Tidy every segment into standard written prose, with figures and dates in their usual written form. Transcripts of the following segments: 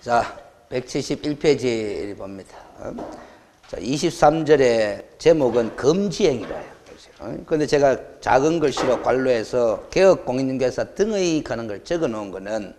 자, 171페이지를 봅니다. 자, 23절의 제목은 금지행위라요. 그런데 제가 작은 글씨로 관로해서 개업공인중개사 등의 가는 걸 적어 놓은 거는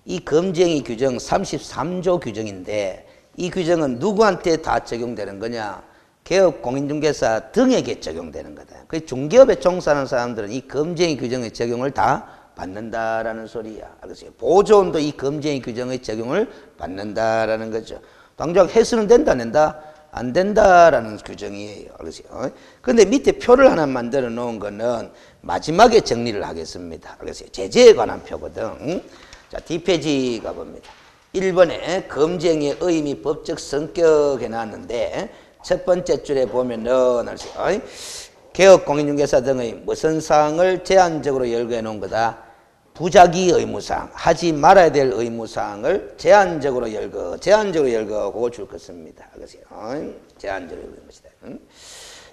이 금지행위 규정 33조 규정인데 이 규정은 누구한테 다 적용되는 거냐? 개업공인중개사 등에게 적용되는 거다. 그 중개업에 종사하는 사람들은 이 금지행위 규정의 적용을 다 받는다라는 소리야. 알겠어요? 보조원도 이 금지행위 규정의 적용을 받는다라는 거죠. 당장 해수는 된다, 안 된다? 안 된다라는 규정이에요. 알겠어요? 근데 밑에 표를 하나 만들어 놓은 거는 마지막에 정리를 하겠습니다. 알겠어요? 제재에 관한 표거든. 자, 뒷페이지 가봅니다. 1번에 금지행위의 의미, 법적 성격 해놨는데 첫 번째 줄에 보면은 알겠어요? 개업공인중개사 등의 무슨 사항을 제한적으로 열거해 놓은 거다. 부작위 의무사항, 하지 말아야 될 의무사항을 제한적으로 열거, 그걸 줄 것입니다. 알겠어요? 제한적으로 의무시다.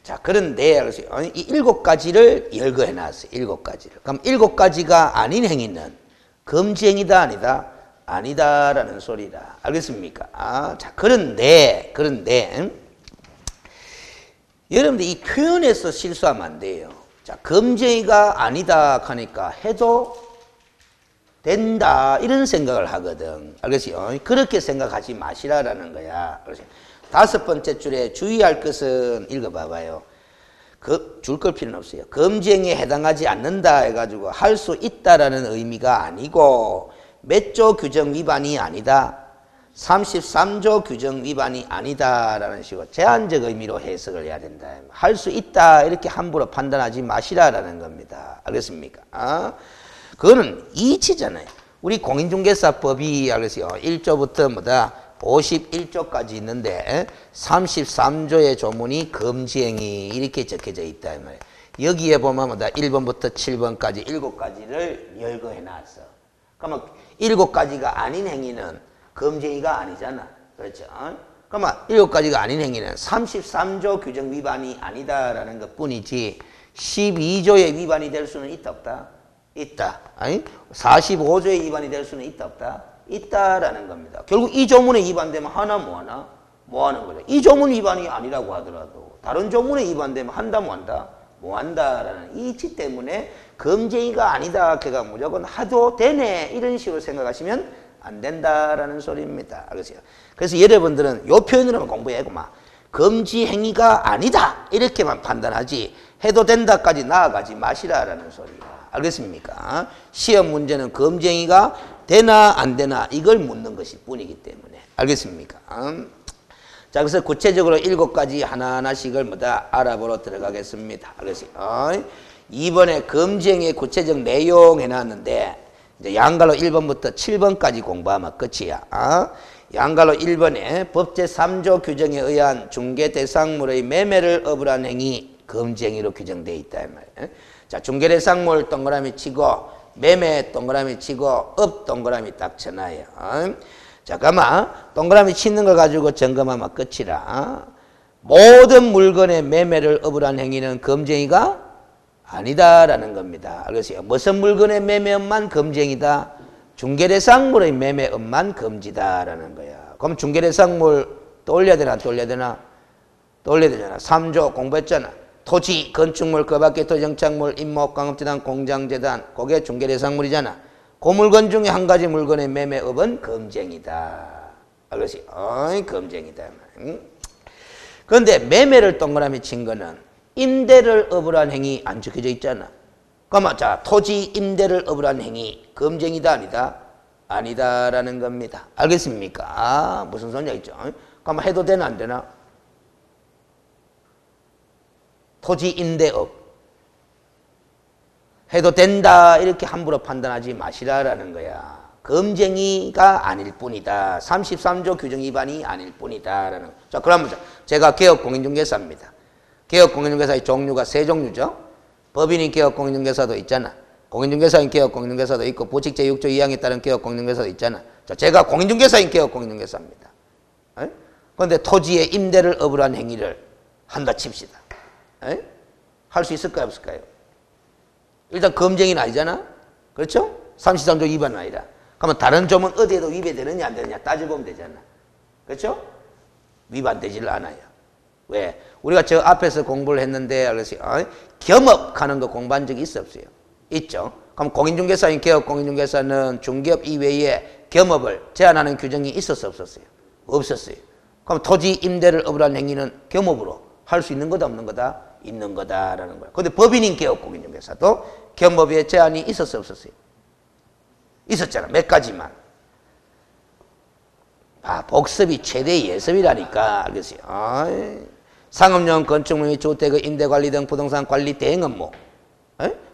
자, 그런데 알겠어요? 이 7가지를 열거해 놨어요. 7가지를. 그럼 7가지가 아닌 행위는 금지행위다, 아니다? 아니다라는 소리다. 알겠습니까? 자, 그런데 여러분들 이 표현에서 실수하면 안 돼요. 자, 금지행위가 아니다 하니까 해도 된다 이런 생각을 하거든. 알겠어요? 그렇게 생각하지 마시라라는 거야. 알겠어요? 5번째 줄에 주의할 것은 읽어봐봐요. 줄 걸 필요는 없어요. 금지행위에 해당하지 않는다 해가지고 할 수 있다라는 의미가 아니고 몇 조 규정 위반이 아니다. 33조 규정 위반이 아니다라는 식으로 제한적 의미로 해석을 해야 된다. 할 수 있다 이렇게 함부로 판단하지 마시라라는 겁니다. 알겠습니까? 그거는 이치잖아요. 우리 공인중개사법이 알겠어요. 1조부터 뭐다 51조까지 있는데 33조의 조문이 금지행위 이렇게 적혀져 있다 이 말이에요. 여기에 보면 뭐다 1번부터 7번까지 7가지를 열거해 놨어. 그러면 7가지가 아닌 행위는 금지행위가 아니잖아. 그렇죠? 그러면 7가지가 아닌 행위는 33조 규정 위반이 아니다라는 것 뿐이지 12조의 위반이 될 수는 있다 없다? 있다. 아니? 45조의 위반이 될 수는 있다 없다? 있다라는 겁니다. 결국 이 조문에 위반되면 하나 뭐 하나? 뭐 하는 거죠. 이 조문 위반이 아니라고 하더라도 다른 조문에 위반되면 한다 뭐 한다? 뭐 한다라는 이치 때문에 금지행위가 아니다. 걔가 무조건 하도 되네. 이런 식으로 생각하시면 안 된다라는 소리입니다. 알겠어요? 그래서 여러분들은 요 표현으로만 공부해고 막 금지 행위가 아니다 이렇게만 판단하지 해도 된다까지 나아가지 마시라라는 소리야. 알겠습니까? 시험 문제는 금지 행위가 되나 안 되나 이걸 묻는 것이 뿐이기 때문에. 알겠습니까? 자, 그래서 구체적으로 7가지 하나하나씩을 뭐다 알아보러 들어가겠습니다. 알겠어요? 이번에 금지 행위의 구체적 내용 해놨는데 이제 양갈로 1번부터 7번까지 공부하면 끝이야. 양갈로 1번에 법 제3조 규정에 의한 중개 대상물의 매매를 업으란 행위 금지행위로 규정되어 있다 이 말이에요. 자, 중개 대상물 동그라미 치고 매매 동그라미 치고 업 동그라미 딱 쳐놔요. 잠깐만 동그라미 치는 걸 가지고 점검하면 끝이라. 모든 물건의 매매를 업으란 행위는 금지행위가 아니다라는 겁니다. 알겠어요? 무슨 물건의 매매업만 금지행위다? 중개대상물의 매매업만 금지다라는 거야. 그럼 중개대상물 또 올려야 되나? 또 올려야 되나? 또 올려야 되잖아. 3조 공부했잖아. 토지, 건축물, 그 밖에 토정착물, 임목, 광업재단, 공장재단 그게 중개대상물이잖아. 그 물건 중에 한 가지 물건의 매매업은 금지행위다. 알겠어요? 금지행위다. 그런데 매매를 동그라미 친 거는 임대를 업으란 행위 안 적혀져 있잖아. 그러면 자, 토지 임대를 업으란 행위 금지행위다 아니다? 아니다라는 겁니다. 알겠습니까? 무슨 소리냐 있죠? 그러면 해도 되나 안 되나? 토지 임대업 해도 된다 이렇게 함부로 판단하지 마시라라는 거야. 금지행위가 아닐 뿐이다. 33조 규정 위반이 아닐 뿐이다라는. 자, 그러면 제가 개업공인중개사입니다. 개업공인중개사의 종류가 3종류죠. 법인인 개업공인중개사도 있잖아. 공인중개사인 개업공인중개사도 있고 부칙 제6조 2항에 따른 개업공인중개사도 있잖아. 자, 제가 공인중개사인 개업공인중개사입니다. 그런데 토지의 임대를 업으란 행위를 한다 칩시다. 할 수 있을까요 없을까요? 일단 금지행위는 아니잖아. 그렇죠? 33조 위반은 아니라. 그러면 다른 조문 어디에도 위배되느냐 안 되느냐 따져보면 되잖아. 그렇죠? 위반되질 않아요. 왜? 우리가 저 앞에서 공부를 했는데 그래서 겸업하는 거 공부한 적이 있어 없어요? 있죠. 그럼 공인중개사인 개업 공인중개사는 중개업 이외에 겸업을 제한하는 규정이 있었어 없었어요? 없었어요. 그럼 토지 임대를 업으로 한 행위는 겸업으로 할 수 있는 거다 없는 거다? 있는 거다라는 거예요. 그런데 법인인 개업 공인중개사도 겸업에 제한이 있었어 없었어요? 있었잖아. 몇 가지만. 복습이 최대 예습이라니까. 알겠어요? 상업용 건축물 및 주택의 임대관리 등 부동산 관리 대행 업무,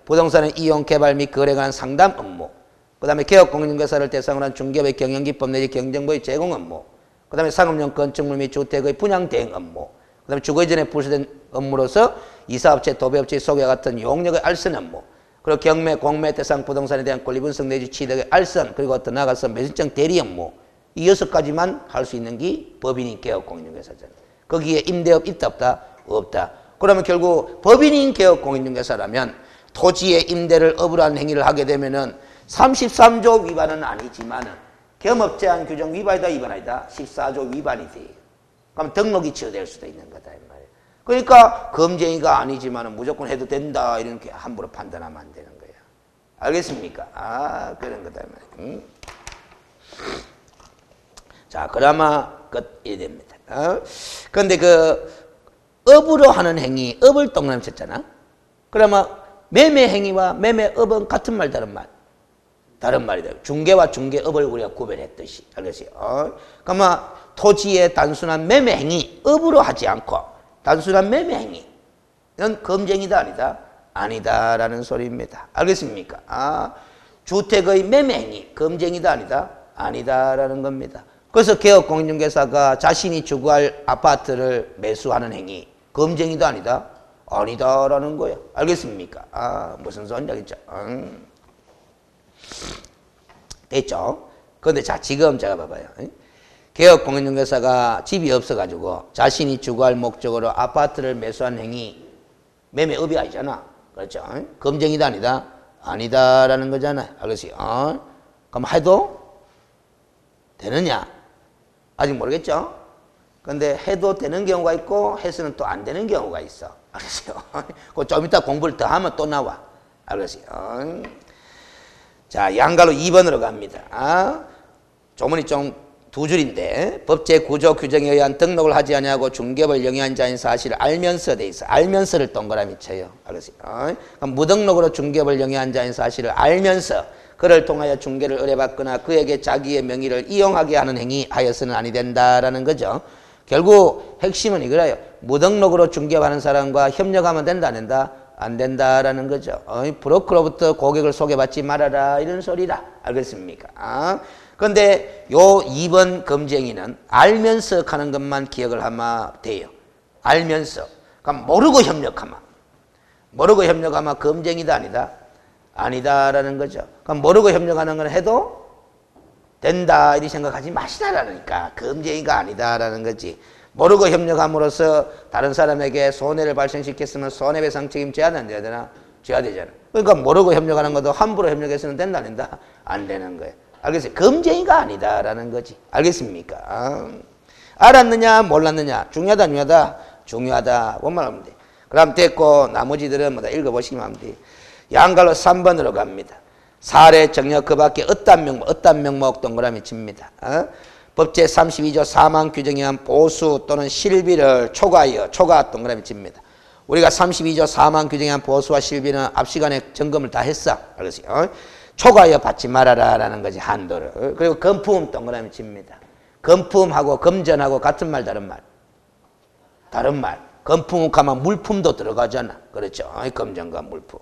부동산의 이용, 개발 및 거래에 관한 상담 업무, 그 다음에 개업 공인중개사를 대상으로 한 중개업의 경영기법 내지 경정보의 제공 업무, 그 다음에 상업용 건축물 및 주택의 분양 대행 업무, 그 다음에 주거 이전에 부수된 업무로서 이사업체, 도배업체 소개와 같은 용역의 알선 업무, 그리고 경매, 공매 대상 부동산에 대한 권리 분석 내지 취득의 알선, 그리고 더 나아가서 매수증 대리 업무, 이 6가지만 할 수 있는 게 법인인 개업 공인중개사잖아요. 거기에 임대업 있다 없다? 없다. 그러면 결국 법인인 개업 공인중개사라면 토지의 임대를 업으로 한 행위를 하게 되면은 33조 위반은 아니지만은 겸업 제한 규정 위반이다 위반이다? 14조 위반이 돼요. 그럼 등록이 취소될 수도 있는 거다 이 말이에요. 그러니까 검증이가 아니지만은 무조건 해도 된다 이렇게 함부로 판단하면 안 되는 거예요. 알겠습니까? 그런 거다 이 말이에요. 자, 그나마 끝이 됩니다. 그런데 그 업으로 하는 행위, 업을 동그라미 쳤잖아. 그러면 매매 행위와 매매업은 같은 말, 다른 말? 다른 말이다. 중개와 중개업을 우리가 구별했듯이. 알겠어요? 그러면 토지의 단순한 매매 행위, 업으로 하지 않고 단순한 매매 행위는 검증이다 아니다? 아니다라는 소리입니다. 알겠습니까? 주택의 매매 행위, 검증이다 아니다? 아니다라는 겁니다. 그래서 개업 공인중개사가 자신이 주거할 아파트를 매수하는 행위, 검증이다 아니다? 아니다라는 거예요. 알겠습니까? 무슨 소리인지 알겠죠? 됐죠? 그런데 자, 지금 제가 봐봐요. 개업 공인중개사가 집이 없어가지고 자신이 주거할 목적으로 아파트를 매수한 행위, 매매업이 아니잖아. 그렇죠? 검증이다 아니다? 아니다라는 거잖아요. 알겠어요? 그럼 해도 되느냐? 아직 모르겠죠? 근데 해도 되는 경우가 있고 해서는 또 안 되는 경우가 있어. 알겠어요? 그 좀 이따 공부를 더 하면 또 나와. 알겠어요? 자, 양가로 2번으로 갑니다. 조문이 좀 두 줄인데 법제 구조 규정에 의한 등록을 하지 아니하고 중개업을 영위한 자인 사실을 알면서 돼 있어. 알면서를 동그라미 쳐요. 알겠어요? 그럼 무등록으로 중개업을 영위한 자인 사실을 알면서 그를 통하여 중개를 의뢰받거나 그에게 자기의 명의를 이용하게 하는 행위 하여서는 아니 된다라는 거죠. 결국 핵심은 이거예요. 무등록으로 중개업하는 사람과 협력하면 된다 안 된다? 안 된다라는 거죠. 브로커로부터 고객을 소개받지 말아라 이런 소리라. 알겠습니까? 그런데 요 2번 검증이는 알면서 하는 것만 기억을 하면 돼요. 알면서. 그럼 모르고 협력하면. 모르고 협력하면 검증이다 아니다? 아니다라는 거죠. 그럼 모르고 협력하는 건 해도 된다 이렇게 생각하지 마시라라니까. 검증이가 아니다라는 거지. 모르고 협력함으로써 다른 사람에게 손해를 발생시켰으면 손해배상 책임 져야 되나? 져야 되잖아. 그러니까 모르고 협력하는 것도 함부로 협력해서는 된다 안 된다? 안 되는 거예요. 알겠어요? 검증이가 아니다라는 거지. 알겠습니까? 알았느냐 몰랐느냐? 중요하다 중요하다? 중요하다. 원만 하면 돼. 그럼 됐고 나머지들은 뭐다 읽어보시기만 하면 돼. 양갈로 3번으로 갑니다. 사례, 정력 그 밖에 어떤 명목 동그라미 칩니다. 법제 32조 사망 규정에 의한 보수 또는 실비를 초과하여 초과 동그라미 칩니다. 우리가 32조 사망 규정에 의한 보수와 실비는 앞 시간에 점검을 다 했어. 알겠어요? 초과하여 받지 말아라 라는 거지, 한도를. 그리고 금품 동그라미 칩니다. 금품하고 금전하고 같은 말 다른 말? 다른 말. 금품 하면 물품도 들어가잖아. 그렇죠? 금전과 물품.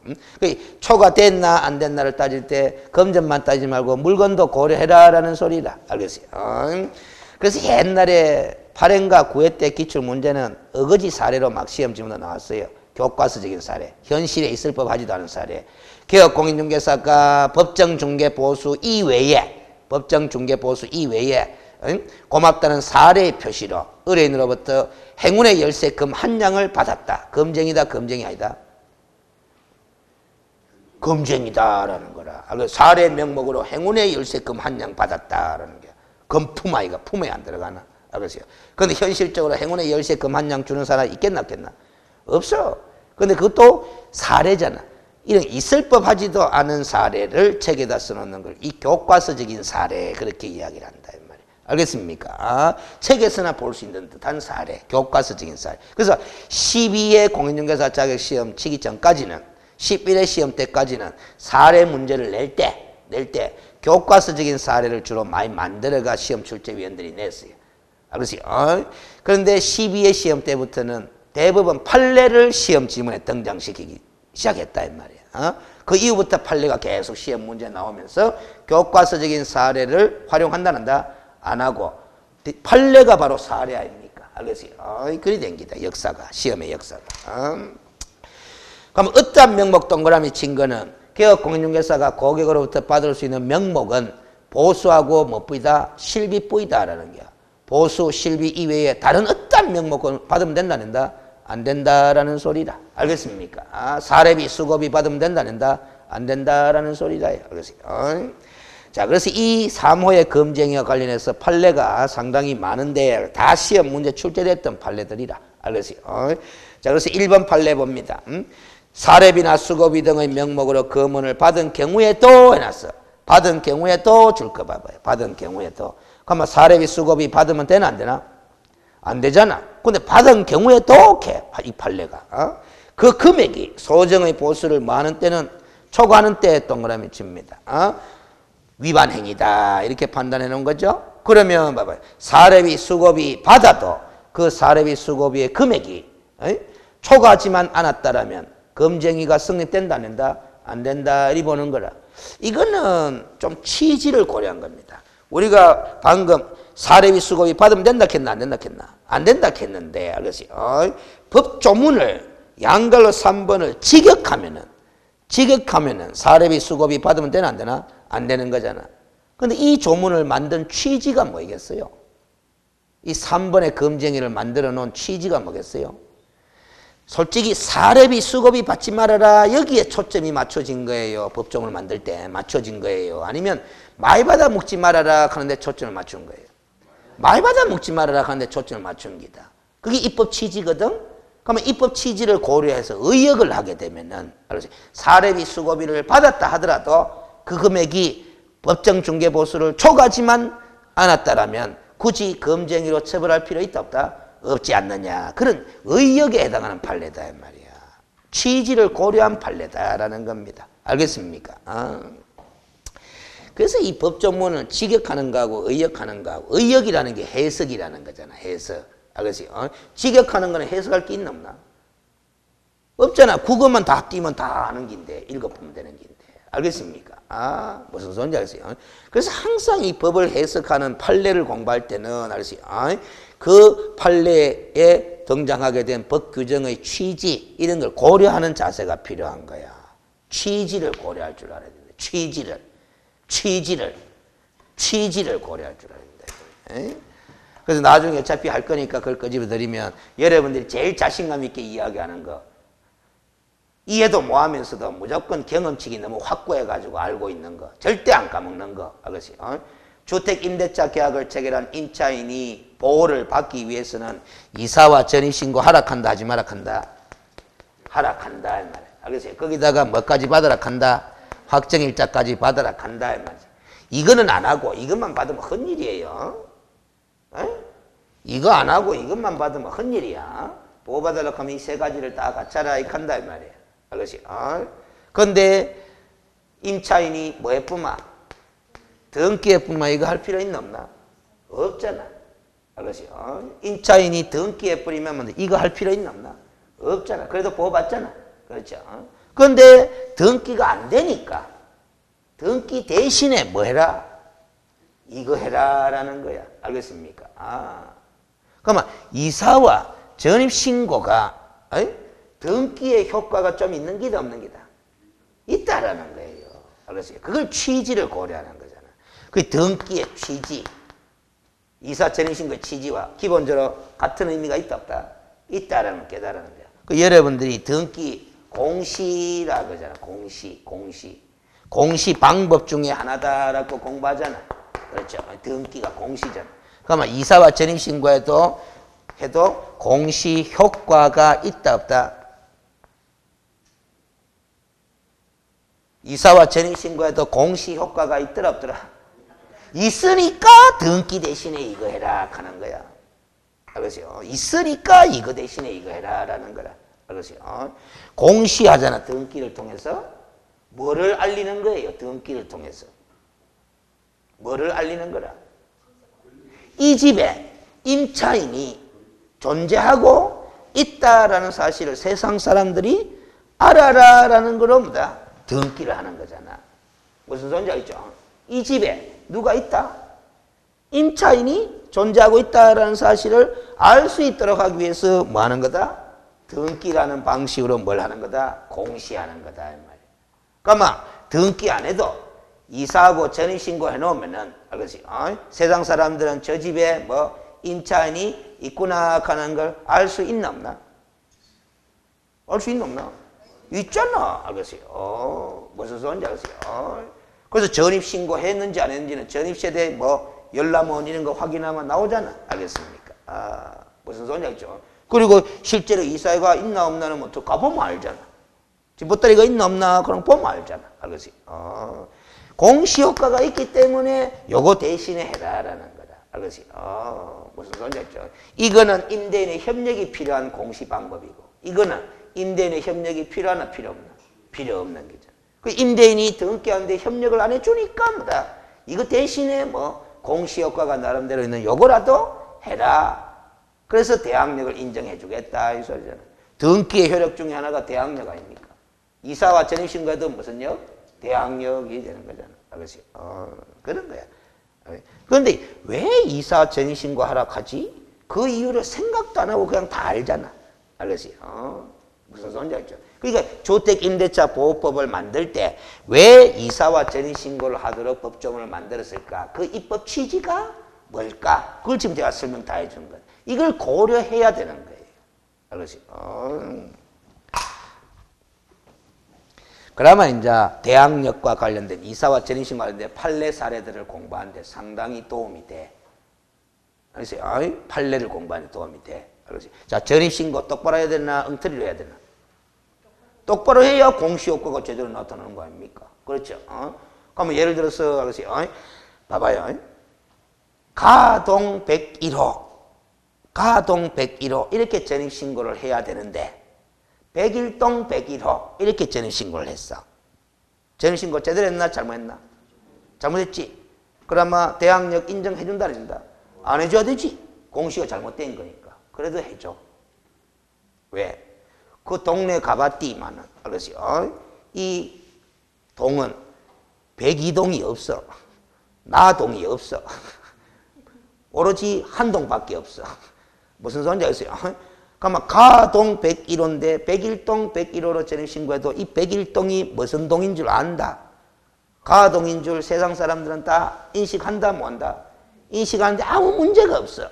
초과됐나 안 됐나를 따질 때 금전만 따지지 말고 물건도 고려해라라는 소리다. 알겠어요? 그래서 옛날에 8회인가 9회 때 기출문제는 어거지 사례로 막 시험지문도 나왔어요. 교과서적인 사례. 현실에 있을 법하지도 않은 사례. 개업공인중개사가 법정중개보수 이외에 고맙다는 사례의 표시로 의뢰인으로부터 행운의 열쇠 금 한 양을 받았다. 검증이다, 검증이 아니다? 검쟁이다라는 거라. 사례 명목으로 행운의 열쇠 금 한 양 받았다라는 게. 금 품아이가 품에 안 들어가나? 알겠어요? 근데 현실적으로 행운의 열쇠 금 한 양 주는 사람이 있겠나 없겠나? 없어. 근데 그것도 사례잖아. 이런 있을 법하지도 않은 사례를 책에다 써놓는 걸 이 교과서적인 사례 그렇게 이야기를 한다 이 말이에요. 알겠습니까? 책에서나 볼 수 있는 듯한 사례, 교과서적인 사례. 그래서 12회 공인중개사 자격시험 치기 전까지는 11회 시험 때까지는 사례 문제를 낼 때 교과서적인 사례를 주로 많이 만들어가 시험 출제위원들이 냈어요. 알겠어요? 그런데 12회 시험 때부터는 대부분 판례를 시험 지문에 등장시키기 시작했다 이 말이에요. 그 이후부터 판례가 계속 시험 문제 나오면서 교과서적인 사례를 활용한다는다 안 하고 판례가 바로 사례 아닙니까? 알겠어요? 그리 댕기다 역사가 시험의 역사가. 그럼 어떠한 명목 동그라미 친 거는 개업 공인중개사가 고객으로부터 받을 수 있는 명목은 보수하고 뭐뿌이다 실비뿌이다라는 거야. 보수 실비 이외에 다른 어떠한 명목은 받으면 된다는다. 안 된다라는 소리다. 알겠습니까? 사례비, 수고비 받으면 된다는다. 안 된다라는 소리다. 알겠어요? 자, 그래서 이 3호의 검쟁이와 관련해서 판례가 상당히 많은데 다 시험 문제 출제됐던 판례들이라. 알겠어요? 자, 그래서 1번 판례 봅니다. 사례비나 수고비 등의 명목으로 검은을 받은 경우에도 해놨어. 받은 경우에도 줄 거 봐봐요. 받은 경우에도. 그러면 사례비, 수고비 받으면 되나 안 되나? 안 되잖아. 근데 받은 경우에도 이 판례가 그 금액이 소정의 보수를 많은 때는 초과하는 때에 동그라미 칩니다. 위반 행위다 이렇게 판단해 놓은 거죠. 그러면 봐봐요. 사례비, 수고비 받아도 그 사례비, 수고비의 금액이 초과하지만 않았다라면 검쟁이가 성립된다 안 된다? 안 된다 이 보는 거라. 이거는 좀 취지를 고려한 겁니다. 우리가 방금 사례비, 수고비 받으면 된다 했나 안 된다 했나? 안 된다 했는데 알겠어요? 법조문을 양갈로 3번을 직역하면은 사례비, 수고비 받으면 되나 안 되나? 안 되는 거잖아. 근데 이 조문을 만든 취지가 뭐겠어요? 이 3번의 검쟁이를 만들어 놓은 취지가 뭐겠어요? 솔직히 사례비, 수고비 받지 말아라 여기에 초점이 맞춰진 거예요. 법조문을 만들 때 맞춰진 거예요. 아니면 많이 받아 먹지 말아라 하는데 초점을 맞춘 거예요. 많이 받아 먹지 말아라 하는데 초점을 맞춘 기다. 그게 입법 취지거든. 그러면 입법 취지를 고려해서 의역을 하게 되면은 사례비, 수고비를 받았다 하더라도 그 금액이 법정 중개 보수를 초과하지만 않았다라면 굳이 검쟁이로 처벌할 필요 있다 없다? 없지 않느냐. 그런 의역에 해당하는 판례다 이 말이야. 취지를 고려한 판례다라는 겁니다. 알겠습니까? 그래서 이 법조문을 직역하는 거하고 의역하는 거하고 의역이라는 게 해석이라는 거잖아. 해석. 알겠어요? 직역하는 거는 해석할 게 있나 없나? 없잖아. 국어만 다 띄면 다 아는 긴데 읽어보면 되는 긴데. 알겠습니까? 무슨 소리인지 알겠어요? 그래서 항상 이 법을 해석하는 판례를 공부할 때는 알겠어요? 그 판례에 등장하게 된 법 규정의 취지 이런 걸 고려하는 자세가 필요한 거야. 취지를 고려할 줄 알아야 된다. 취지를 고려할 줄 알아야 된다. 그래서 나중에 어차피 할 거니까 그걸 끄집어 드리면 여러분들이 제일 자신감 있게 이야기하는 거 이해도 못하면서도 무조건 경험치기 너무 확고해가지고 알고 있는 거 절대 안 까먹는 거 알겠어요? 주택임대차 계약을 체결한 임차인이 보호를 받기 위해서는 이사와 전입신고 하락한다 하지 말아간다? 하락한다 이 말이에요. 알겠어요? 거기다가 뭐까지 받으라 한다? 확정일자까지 받으라 한다 이 말이에요. 이거는 안 하고 이것만 받으면 헛일이에요. 이거 안 하고 이것만 받으면 헛일이야. 보호받으려고 하면 이 세 가지를 다 갖춰라 이 한다 이 말이에요. 알겠어요? 그런데 임차인이 뭐 해뿐마? 등기 해뿐마 이거 할 필요 있나 없나? 없잖아. 알겠어요? 임차인이 등기 해뿌리면 이거 할 필요 있나 없나? 없잖아. 그래도 보호받잖아. 그렇죠? 그런데 등기가 안 되니까 등기 대신에 뭐 해라? 이거 해라라는 거야. 알겠습니까? 그러면 이사와 전입신고가 등기의 효과가 좀 있는 기다 없는 기다? 있다라는 거예요. 알겠어요? 그걸 취지를 고려하는 거잖아. 그 등기의 취지, 이사 전입신고의 취지와 기본적으로 같은 의미가 있다 없다? 있다라는 걸 깨달는 거야. 그 여러분들이 등기 공시라 그러잖아. 공시 방법 중에 하나다라고 공부하잖아. 그렇죠. 등기가 공시잖아. 그러면 이사와 전입신고에도 해도 공시 효과가 있다 없다? 이사와 전입신고에도 공시 효과가 있더라 없더라? 있으니까 등기 대신에 이거 해라 하는 거야. 알겠어요? 있으니까 이거 대신에 이거 해라 라는 거라. 알겠어요? 공시하잖아. 등기를 통해서 뭐를 알리는 거예요? 등기를 통해서 뭐를 알리는 거라? 이 집에 임차인이 존재하고 있다라는 사실을 세상 사람들이 알아라라는 거로 뭐다? 등기를 하는 거잖아. 무슨 소리인지 알죠? 이 집에 누가 있다? 임차인이 존재하고 있다라는 사실을 알 수 있도록 하기 위해서 뭐 하는 거다? 등기라는 방식으로 뭘 하는 거다? 공시하는 거다. 이 말이야. 그러면 등기 안 해도 이사하고 전입신고 해놓으면은, 알겠어요? 세상 사람들은 저 집에 뭐 임차인이 있구나 하는 걸 알 수 있나 없나? 알 수 있나 없나? 있잖아. 알겠어요? 무슨 소리인지 알겠어요? 그래서 전입신고 했는지 안 했는지는 전입세대 뭐 열람원 이런 거 확인하면 나오잖아. 알겠습니까? 무슨 소리인지 알죠? 그리고 실제로 이사회가 있나 없나는 뭐 가보면 알잖아. 집 보따리가 있나 없나 그럼 보면 알잖아. 알겠어요? 공시효과가 있기 때문에 요거 대신에 해라라는 거다. 알겠어요? 무슨 소리인지 알죠? 이거는 임대인의 협력이 필요한 공시 방법이고, 이거는 임대인의 협력이 필요하나 필요 없나? 필요 없는 거죠. 그 임대인이 등기하는데 협력을 안 해주니까 뭐다? 이거 대신에 뭐 공시효과가 나름대로 있는 요거라도 해라. 그래서 대항력을 인정해 주겠다 이 소리잖아. 등기의 효력 중에 하나가 대항력 아닙니까? 이사와 전입신고에도 무슨 역? 대항력이 되는 거잖아. 알겠어요? 그런 거야. 그런데 왜 이사 전입신고 하라 하지? 그 이유를 생각도 안 하고 그냥 다 알잖아. 알겠어요? 무슨 소리인지 알죠? 그러니까 주택임대차보호법을 만들 때 왜 이사와 전입신고를 하도록 법조문을 만들었을까? 그 입법 취지가 뭘까? 그걸 지금 제가 설명 다 해준 거예요. 이걸 고려해야 되는 거예요. 알겠어요? 그러면 이제 대항력과 관련된 이사와 전입신고 관련된 판례 사례들을 공부하는데 상당히 도움이 돼. 알겠어요? 판례를 공부하는 데 도움이 돼. 알겠어요? 자, 전입신고 똑바로 해야 되나? 엉터리로 해야 되나? 똑바로 해야 공시효과가 제대로 나타나는 거 아닙니까? 그렇죠? 그러면 예를 들어서, 알겠어요? 봐봐요. 가동 101호. 가동 101호. 이렇게 전입신고를 해야 되는데, 101동 101호. 이렇게 전입신고를 했어. 전입신고 제대로 했나? 잘못했나? 잘못했지? 그러면 대항력 인정해준다, 안 해준다? 안 해줘야 되지. 공시가 잘못된 거니까. 그래도 해줘. 왜? 그 동네 가봤디만은, 알겠어요? 이 동은 102동이 없어. 나동이 없어. 오로지 한 동밖에 없어. 무슨 소리인지 알겠어요? 그러면 가동 101호인데 101동 101호로 전입신고해도 이 101동이 무슨 동인 줄 안다. 가동인 줄 세상 사람들은 다 인식한다, 못한다? 인식하는데 아무 문제가 없어.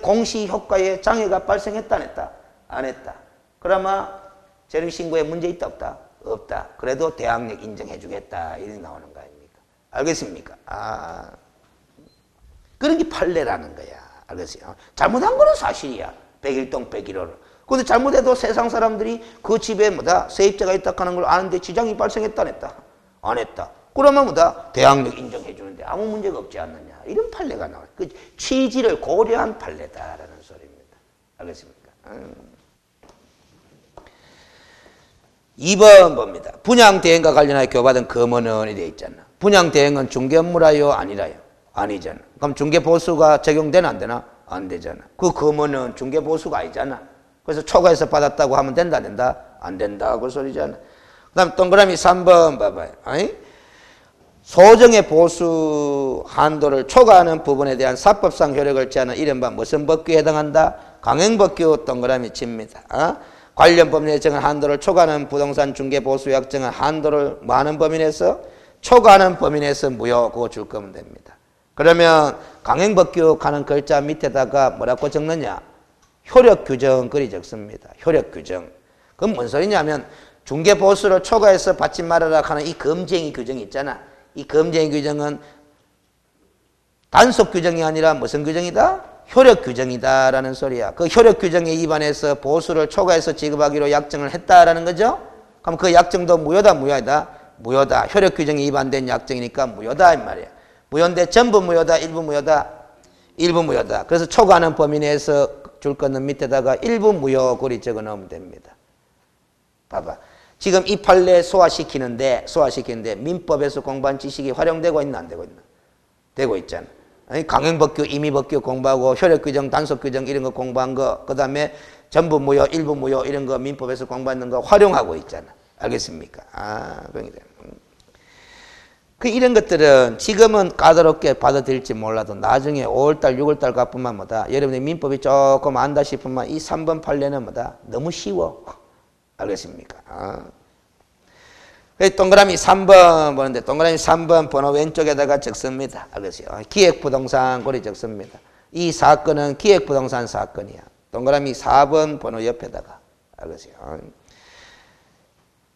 공시 효과에 장애가 발생했다, 안 했다? 안 했다. 그러면 전입신고에 문제 있다, 없다? 없다. 그래도 대항력 인정해 주겠다. 이렇게 나오는 거 아닙니까? 알겠습니까? 그런 게 판례라는 거야. 알겠어요? 잘못한 거는 사실이야. 101동 101호로. 그런데 잘못해도 세상 사람들이 그 집에 뭐다? 세입자가 있다 하는 걸 아는데 지장이 발생했다, 안 했다? 안 했다. 그러면 뭐다? 대항력 인정해 주는데 아무 문제가 없지 않느냐. 이런 판례가 나와요. 그 취지를 고려한 판례다라는 소리입니다. 알겠습니까? 2번 봅니다. 분양대행과 관련하여 교부받은 금원원이 되어 있잖아. 분양대행은 중개업무라요? 아니라요? 아니잖아. 그럼 중개보수가 적용되나 안 되나? 안 되잖아. 그 금원은 중개보수가 아니잖아. 그래서 초과해서 받았다고 하면 된다, 안 된다? 안 된다. 그 소리잖아. 그 다음 동그라미 3번 봐봐요. 소정의 보수 한도를 초과하는 부분에 대한 사법상 효력을 제하는 이른바 무슨 법규에 해당한다? 강행법규 동그라미 칩니다. 관련 법률에 정한 한도를 초과하는 부동산 중개 보수 약정은 한도를 뭐 하는 범위 내에서? 초과하는 범위 내에서 무효. 그거 줄 거면 됩니다. 그러면 강행법규 가는 글자 밑에다가 뭐라고 적느냐? 효력규정 그리 적습니다. 효력규정. 그건 뭔 소리냐면 중개보수를 초과해서 받지 말아라 하는 이 검쟁이 규정이 있잖아. 이 검쟁이 규정은 단속 규정이 아니라 무슨 규정이다? 효력 규정이다라는 소리야. 그 효력 규정에 위반해서 보수를 초과해서 지급하기로 약정을 했다라는 거죠. 그럼 그 약정도 무효다, 무효다? 무효다. 효력 규정에 위반된 약정이니까 무효다 이 말이야. 무효인데 전부 무효다, 일부 무효다? 일부 무효다. 그래서 초과하는 범위 내에서 줄 거는 밑에다가 일부 무효 고리 적어 넣으면 됩니다. 봐봐. 지금 이 판례 소화시키는데 민법에서 공부한 지식이 활용되고 있나 안 되고 있나? 되고 있잖아. 강행법규, 임의법규 공부하고 효력규정, 단속규정 이런 거 공부한 거, 그 다음에 전부 무효, 일부 무효 이런 거 민법에서 공부하는 거 활용하고 있잖아. 알겠습니까? 이런 것들은 지금은 까다롭게 받아들일지 몰라도 나중에 5월달, 6월달 가뿐만 뭐다. 여러분이 민법이 조금 안다 싶으면 이 3번 판례는 뭐다. 너무 쉬워. 알겠습니까? 동그라미 3번 보는데 동그라미 3번 번호 왼쪽에다가 적습니다. 알겠어요? 기획부동산 고리 적습니다. 이 사건은 기획부동산 사건이야. 동그라미 4번 번호 옆에다가. 알겠어요?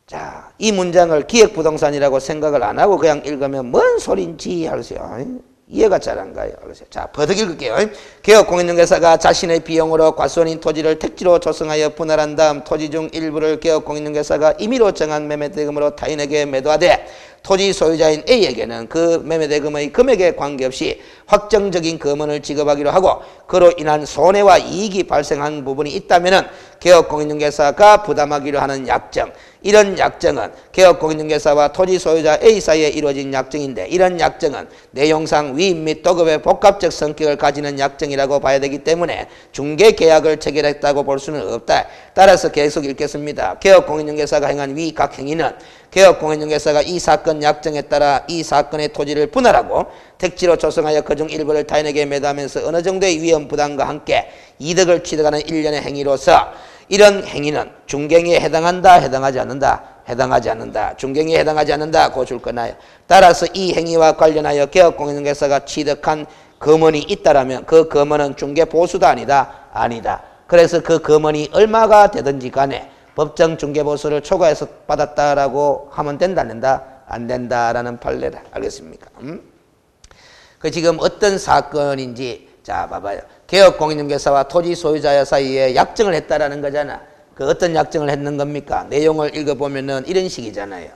자, 이 문장을 기획부동산이라고 생각을 안 하고 그냥 읽으면 뭔 소린지 알겠어요? 이해가 잘 안 가요. 알겠어요? 자, 버득 읽을게요. 개업공인중개사가 자신의 비용으로 과수원인 토지를 택지로 조성하여 분할한 다음 토지 중 일부를 개업공인중개사가 임의로 정한 매매대금으로 타인에게 매도하되 토지 소유자인 A에게는 그 매매대금의 금액에 관계없이 확정적인 금원을 지급하기로 하고 그로 인한 손해와 이익이 발생한 부분이 있다면 개업공인중개사가 부담하기로 하는 약정, 이런 약정은 개업공인중개사와 토지 소유자 A 사이에 이루어진 약정인데 이런 약정은 내용상 위임 및 도급의 복합적 성격을 가지는 약정이라고 봐야 되기 때문에 중개계약을 체결했다고 볼 수는 없다. 따라서 계속 읽겠습니다. 개업공인중개사가 행한 위 각 행위는 개업공인중개사가 이 사건 약정에 따라 이 사건의 토지를 분할하고 택지로 조성하여 그중 일부를 타인에게 매도하면서 어느 정도의 위험 부담과 함께 이득을 취득하는 일련의 행위로서 이런 행위는 중개행위에 해당한다, 해당하지 않는다? 해당하지 않는다. 중개행위에 해당하지 않는다. 고 줄 거나요? 따라서 이 행위와 관련하여 개업공인중개사가 취득한 금원이 있다라면 그 금원은 중개보수다 아니다? 아니다. 그래서 그 금원이 얼마가 되든지 간에 법정 중개보수를 초과해서 받았다라고 하면 된다, 안 된다? 안 된다라는 판례다. 알겠습니까? 그 지금 어떤 사건인지 자 봐봐요. 개업공인중개사와 토지 소유자 사이에 약정을 했다라는 거잖아. 그 어떤 약정을 했는 겁니까? 내용을 읽어보면은 이런 식이잖아요.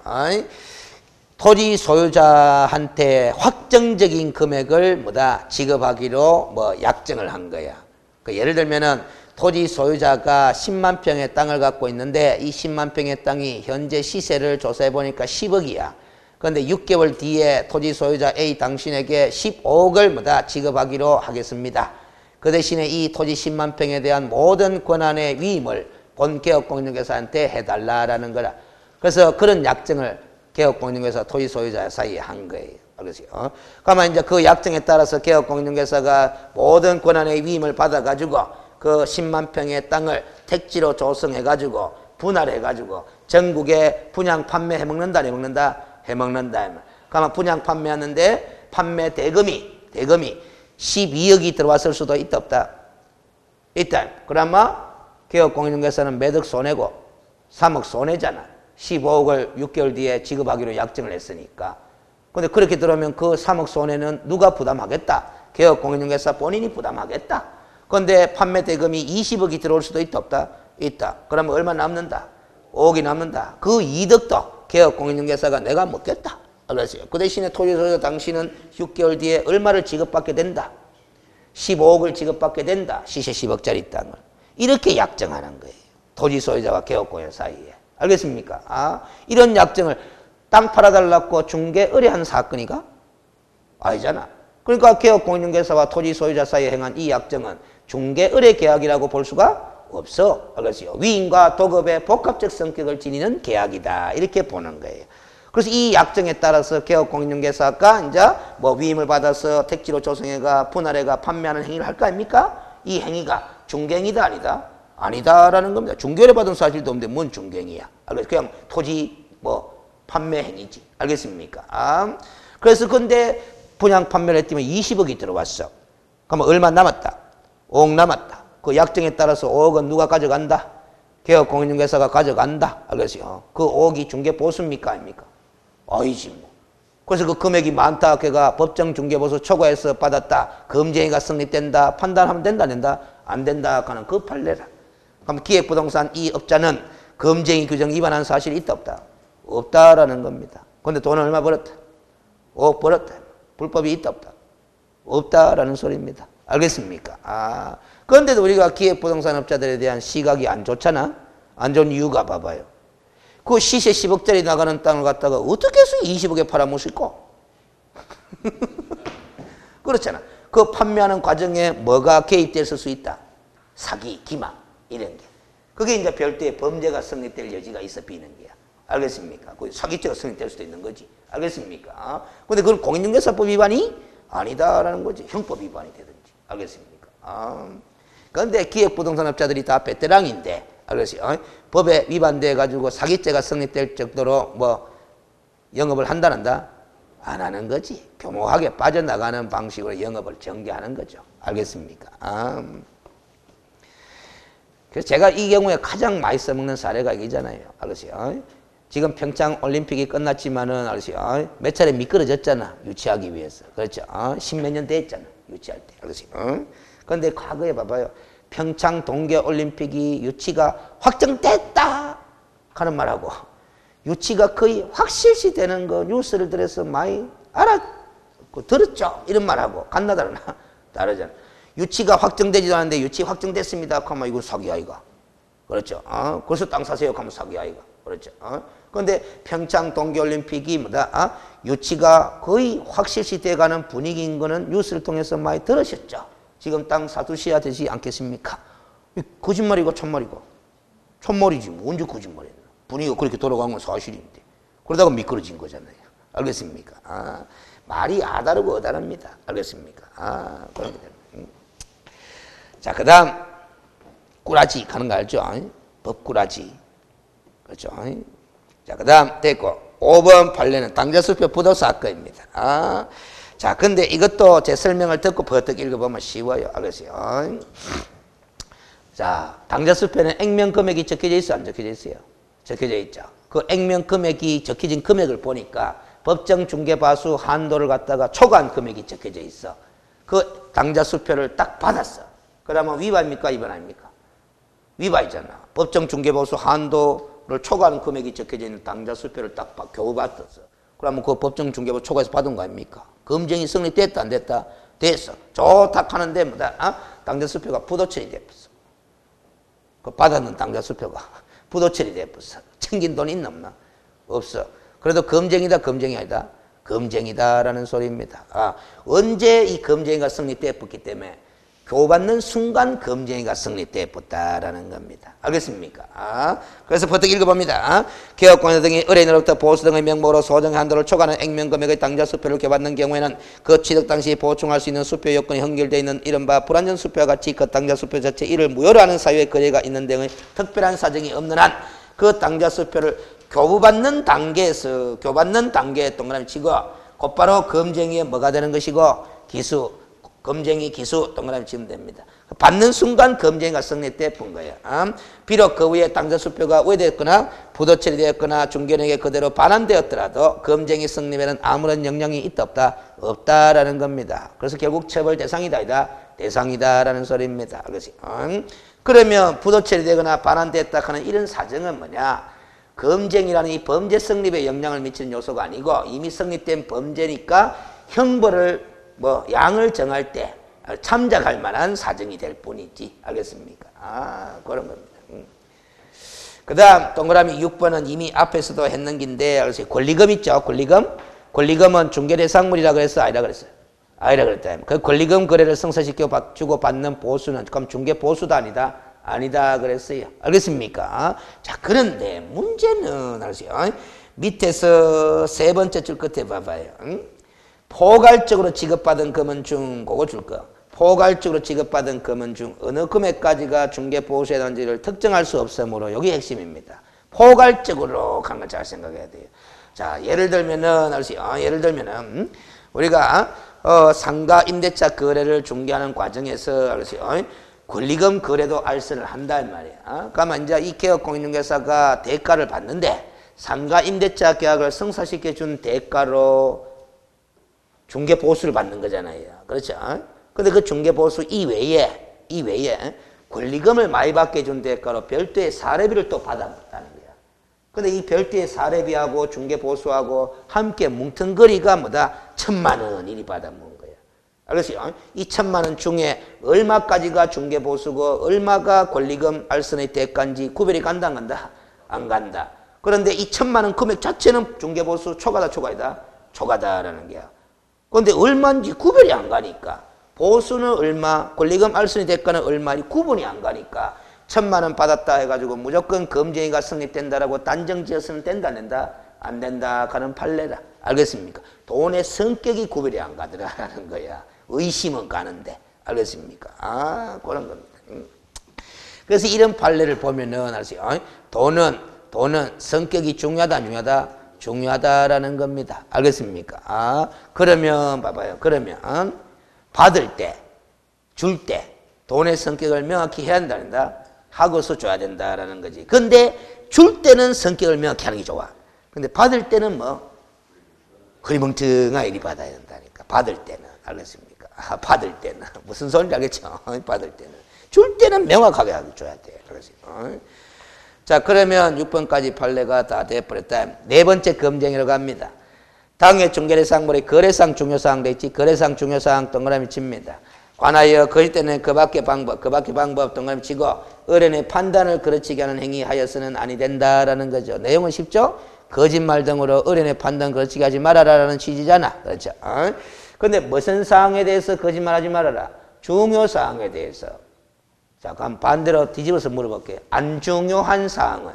토지 소유자한테 확정적인 금액을 뭐다 지급하기로 뭐 약정을 한 거야. 그 예를 들면은 토지 소유자가 10만 평의 땅을 갖고 있는데 이 10만 평의 땅이 현재 시세를 조사해 보니까 10억이야. 그런데 6개월 뒤에 토지 소유자 A 당신에게 15억을 뭐다 지급하기로 하겠습니다. 그 대신에 이 토지 10만 평에 대한 모든 권한의 위임을 본 개업공인중개사한테 해달라라는 거라. 그래서 그런 약정을 개업공인중개사 토지 소유자 사이에 한 거예요. 알겠어요? 그러면 이제 그 약정에 따라서 개업공인중개사가 모든 권한의 위임을 받아가지고 그 10만 평의 땅을 택지로 조성해가지고 분할해가지고 전국에 분양 판매 해먹는다, 안 해먹는다? 해먹는다. 그러면 분양 판매하는데 판매 대금이 12억이 들어왔을 수도 있다, 없다? 있다. 그러면 개업공인중개사는 매덕 손해고 3억 손해잖아. 15억을 6개월 뒤에 지급하기로 약정을 했으니까. 근데 그렇게 들어오면 그 3억 손해는 누가 부담하겠다? 개업공인중개사 본인이 부담하겠다. 그런데 판매 대금이 20억이 들어올 수도 있다, 없다? 있다. 그러면 얼마 남는다? 5억이 남는다. 그 이득도 개업공인중개사가 내가 먹겠다. 그랬어요. 그 대신에 토지소유자 당신은 6개월 뒤에 얼마를 지급받게 된다? 15억을 지급받게 된다. 시세 10억짜리 땅을. 이렇게 약정하는 거예요. 토지소유자와 개업공인 사이에. 알겠습니까? 이런 약정을 땅 팔아달라고 중개 의뢰한 사건이가? 아니잖아. 그러니까 개업공인중개사와 토지소유자 사이에 행한 이 약정은 중개 의뢰 계약이라고 볼 수가 없어. 알겠어요? 위임과 도급의 복합적 성격을 지니는 계약이다. 이렇게 보는 거예요. 그래서 이 약정에 따라서 개업공인중개사가 이제 뭐 위임을 받아서 택지로 조성해가 분할해가 판매하는 행위를 할 거 아닙니까? 이 행위가 중개행위다 아니다? 아니다라는 겁니다. 중개를 받은 사실도 없는데 뭔 중개행위야? 알겠어요? 그냥 토지 뭐 판매 행위지. 알겠습니까? 그래서 근데 분양 판매를 했더니 20억이 들어왔어. 그러면 얼마 남았다? 5억 남았다. 그 약정에 따라서 5억은 누가 가져간다? 개업공인중개사가 가져간다. 알겠어요? 그 5억이 중개보수입니까? 아닙니까? 아니지 뭐. 그래서 그 금액이 많다. 걔가 법정중개보수 초과해서 받았다. 금쟁이가 성립된다. 판단하면 된다 안 된다? 안 된다 하는 그 판례라. 그럼 기획부동산 이 업자는 금쟁이 규정 위반한 사실이 있다 없다? 없다라는 겁니다. 그런데 돈을 얼마 벌었다? 5억 벌었다. 불법이 있다 없다? 없다라는 소리입니다. 알겠습니까? 그런데도 우리가 기획부동산 업자들에 대한 시각이 안 좋잖아? 안 좋은 이유가 봐봐요. 그 시세 10억짜리 나가는 땅을 갖다가 어떻게 해서 20억에 팔아먹을까? 그렇잖아. 그 판매하는 과정에 뭐가 개입됐을 수 있다? 사기, 기망 이런 게. 그게 이제 별도의 범죄가 성립될 여지가 있어 비는 거야. 알겠습니까? 그 사기죄가 성립될 수도 있는 거지. 알겠습니까? 근데 그건 공인중개사법 위반이 아니다라는 거지. 형법 위반이 되든지. 알겠습니까? 그런데 기획부동산업자들이 다 베테랑인데, 알겠어요? 법에 위반돼 가지고 사기죄가 성립될 정도로 뭐 영업을 한다 한다? 안 하는 거지. 교묘하게 빠져나가는 방식으로 영업을 전개하는 거죠. 알겠습니까? 그래서 제가 이 경우에 가장 많이 써먹는 사례가 이잖아요. 알겠어요? 지금 평창 올림픽이 끝났지만은 알겠어요? 몇 차례 미끄러졌잖아. 유치하기 위해서. 그렇죠? 10몇 년 됐잖아. 유치할 때. 알겠어요? 그런데 과거에 봐봐요. 평창 동계올림픽이 유치가 확정됐다 하는 말하고 유치가 거의 확실시 되는 거 뉴스를 들어서 많이 들었죠? 이런 말하고 같나 다르나? 다르잖아. 유치가 확정되지도 않았는데 유치 확정됐습니다. 하면 이건 사기 아이가. 그렇죠? 그래서 땅 사세요. 하면 사기 아이가. 그렇죠? 그런데 평창 동계올림픽이 뭐다? 유치가 거의 확실시 돼가는 분위기인 거는 뉴스를 통해서 많이 들으셨죠? 지금 땅 사두셔야 되지 않겠습니까? 거짓말이고 참말이고. 참말이지 뭐. 언제 거짓말이야. 분위기가 그렇게 돌아간 건 사실인데. 그러다가 미끄러진 거잖아요. 알겠습니까? 말이 아다르고 어다릅니다. 알겠습니까? 그렇게 됩니다. 자, 그 다음 꾸라지 가는 거 알죠? 법꾸라지. 그렇죠? 자, 그 다음 됐고 5번 판례는 당자수표 부도 사건입니다. 자, 근데 이것도 제 설명을 듣고 버뜩 읽어보면 쉬워요. 알겠어요? 자, 당자수표는 액면 금액이 적혀져 있어? 안 적혀져 있어요? 적혀져 있죠. 그 액면 금액이 적혀진 금액을 보니까 법정 중개바수 한도를 갖다가 초과한 금액이 적혀져 있어. 그 당자수표를 딱 받았어. 그러면 위반입니까? 위반 아닙니까? 위반이잖아. 법정 중개보수 한도를 초과하는 금액이 적혀져 있는 당자수표를 딱 겨우 받았어. 그러면 그 법정 중개보 초과해서 받은 거 아닙니까? 검증이 성립됐다 안 됐다? 됐어. 좋다 하는데 뭐다? 당자수표가 부도처리 됐어. 그 받았는 당자수표가 부도처리 됐어. 챙긴 돈 있나 없나? 없어. 그래도 검증이다 검증이 아니다? 검증이다라는 소리입니다. 언제 이 검증이가 성립됐기 때문에 교받는 순간 검증이가 성립되었다라는 겁니다. 알겠습니까? 그래서 버뜩 읽어봅니다. 개업권자 등이 의뢰인으로부터 보수 등의 명목으로 소정 한도를 초과하는 액면 금액의 당자수표를 교받는 경우에는 그 취득 당시 보충할 수 있는 수표 요건이 연결되어 있는 이른바 불완전 수표와 같이 그 당자수표 자체 이를 무효로 하는 사유의 거래가 있는 등의 특별한 사정이 없는 한 그 당자수표를 교부받는 단계에서 교받는 단계에 동그라미 치고 곧바로 검증이에 뭐가 되는 것이고 기수 검증이 기수 동그라미 치면 됩니다. 받는 순간 검증이가 성립돼 본 거예요. 비록 그 후에 당자수표가 오해되었거나 부도처리되었거나 중개인에게 그대로 반환되었더라도 검증이 성립에는 아무런 영향이 있다 없다? 없다라는 겁니다. 그래서 결국 처벌 대상이다 아니다? 대상이다라는 소리입니다. 그러면 부도처리되거나 반환됐다 하는 이런 사정은 뭐냐? 검증이라는 이 범죄 성립에 영향을 미치는 요소가 아니고 이미 성립된 범죄니까 형벌을 양을 정할 때 참작할 만한 사정이 될 뿐이지. 알겠습니까? 그런 겁니다. 그 다음 동그라미 6번은 이미 앞에서도 했는 긴데 권리금 있죠? 권리금은 중개대상물이라 그래서 아니라 그랬어요. 아니라 그랬다. 그 권리금 거래를 성사시켜 주고 받는 보수는 그럼 중개보수도 아니다? 아니다 그랬어요. 알겠습니까? 자, 그런데 문제는 알았어요. 밑에서 세 번째 줄 끝에 봐봐요. 포괄적으로 지급받은 금은 중 그거 줄 거. 포괄적으로 지급받은 금은 중 어느 금액까지가 중개보수에 단지를 특정할 수 없으므로 여기 핵심입니다. 포괄적으로 간 걸 잘 생각해야 돼요. 자, 예를 들면은 예를 들면은 우리가 상가 임대차 거래를 중개하는 과정에서 권리금 거래도 알선을 한다 이 말이야. 그러면 이제 이 개업공인중개사가 대가를 받는데 상가 임대차 계약을 성사시켜 준 대가로 중개보수를 받는 거잖아요. 그렇죠? 근데 그 중개보수 이외에 권리금을 많이 받게 준 대가로 별도의 사례비를 또 받았다는 거야. 근데 이 별도의 사례비하고 중개보수하고 함께 뭉텅거리가 뭐다? 1,000만 원 이리 받아먹은 거야. 알겠어요? 이 1,000만 원 중에 얼마까지가 중개보수고 얼마가 권리금 알선의 대가인지 구별이 간다 안 간다? 안 간다. 그런데 이 1,000만 원 금액 자체는 중개보수 초과다 초과이다? 초과다라는 거야. 그런데 얼마인지 구별이 안 가니까 보수는 얼마, 권리금 알선의 대가는 얼마 이 구분이 안 가니까 1,000만 원 받았다 해가지고 무조건 검증이가 성립된다라고 단정지어서는 된다 안 된다? 안 된다 가는 판례라. 알겠습니까? 돈의 성격이 구별이 안 가더라라는 거야. 의심은 가는데. 알겠습니까? 아, 그런 겁니다. 그래서 이런 판례를 보면은 알았어요. 돈은 성격이 중요하다, 중요하다? 중요하다라는 겁니다. 알겠습니까? 아, 그러면 봐봐요. 그러면 받을 때, 줄 때 돈의 성격을 명확히 해야 한다. 하고서 줘야 된다라는 거지. 근데 줄 때는 성격을 명확히 하는 게 좋아. 근데 받을 때는 뭐 흐리멍텅하게 이리 받아야 된다니까. 받을 때는. 알겠습니까? 아, 받을 때는. 무슨 소리인지 알겠죠? 받을 때는. 줄 때는 명확하게 줘야 돼. 알겠어요? 자, 그러면 6번까지 판례가 다 돼버렸다. 네 번째 검증이라고 합니다. 당해 중개례상물의 거래상 중요사항 돼 있지. 거래상 중요사항 동그라미 칩니다. 관하여 거짓 때는 그 밖의 방법 동그라미 치고 의뢰인의 판단을 그르치게 하는 행위 하여서는 아니 된다라는 거죠. 내용은 쉽죠? 거짓말 등으로 의뢰인의 판단 그르치게 하지 말아라라는 취지잖아. 그렇죠? 근데 무슨 사항에 대해서 거짓말하지 말아라? 중요사항에 대해서. 자, 그럼 반대로 뒤집어서 물어볼게요. 안 중요한 사항은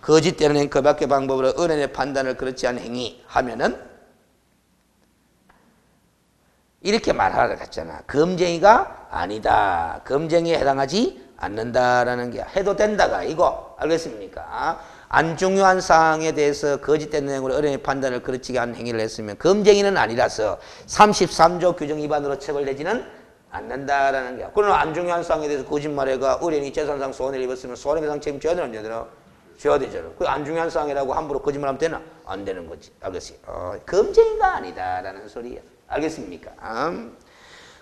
거짓 때는 그 밖의 방법으로 의뢰인의 판단을 그렇지 않은 행위 하면은 이렇게 말하라 했잖아. 검증이가 아니다. 검증에 해당하지 않는다라는 게 해도 된다가 이거 알겠습니까? 안 중요한 사항에 대해서 거짓된 내용으로 의뢰인의 판단을 그르치게 하는 행위를 했으면 검증이는 아니라서 33조 규정 위반으로 처벌되지는 않는다라는 게. 그러나 안 중요한 사항에 대해서 거짓말해가 의뢰인이 재산상 손해를 입었으면 손해배상 책임 져야 되나 안 져야 되나? 져야 되잖아. 그 안 중요한 사항이라고 함부로 거짓말하면 되나? 안 되는 거지. 알겠어요? 검증이가 아니다라는 소리야. 알겠습니까?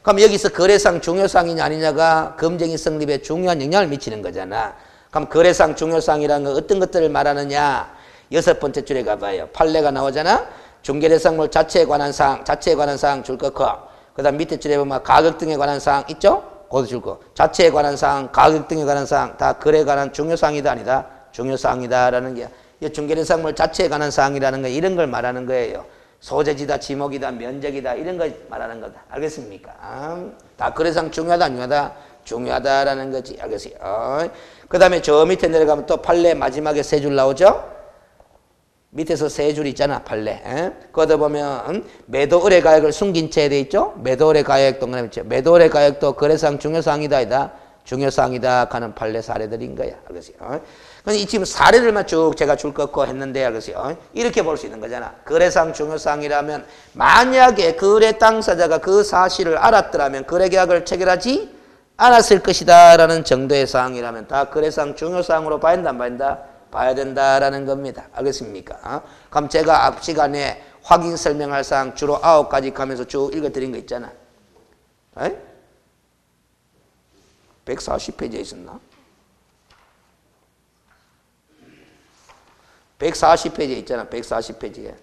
그럼 여기서 거래상 중요사항이냐 아니냐가 검증이 성립에 중요한 영향을 미치는 거잖아. 그럼 거래상 중요사항이라는 건 어떤 것들을 말하느냐? 6번째 줄에 가봐요. 판례가 나오잖아. 중개대상물 자체에 관한 사항 줄 거 커. 그 다음 밑에 줄에 보면 가격 등에 관한 사항 있죠? 그것도 줄 거. 자체에 관한 사항, 가격 등에 관한 사항 다 거래에 관한 중요사항이다 아니다? 중요사항이다라는 게 중개대상물 자체에 관한 사항이라는 거 이런 걸 말하는 거예요. 소재지다, 지목이다, 면적이다 이런 걸 말하는 거다. 알겠습니까? 다 거래상 중요하다, 중요하다? 중요하다라는 거지. 알겠어요? 그 다음에 저 밑에 내려가면 또 판례 마지막에 세 줄 나오죠? 밑에서 세 줄 있잖아, 판례. 거기다 보면 매도 의뢰 가액을 숨긴 채 돼 있죠? 매도 의뢰 가액 동그라미 있죠? 매도 의뢰 가액도 거래상 중요사항이다, 아니다? 중요사항이다 하는 판례 사례들인 거야. 알겠어요? 근데 지금 사례들만 쭉 제가 줄 것 했는데, 알겠어요? 이렇게 볼 수 있는 거잖아. 거래상 중요사항이라면 만약에 거래 당사자가 그 사실을 알았더라면 거래계약을 체결하지 않았을 것이다 라는 정도의 사항이라면 다 거래상 중요사항으로 봐야 된다, 안 봐야 된다? 봐야 된다라는 겁니다. 알겠습니까? 그럼 제가 앞 시간에 확인 설명할 사항 주로 9가지 가면서 쭉 읽어드린 거 있잖아. 140페이지에 있었나? 140페이지에 있잖아. 140페이지에.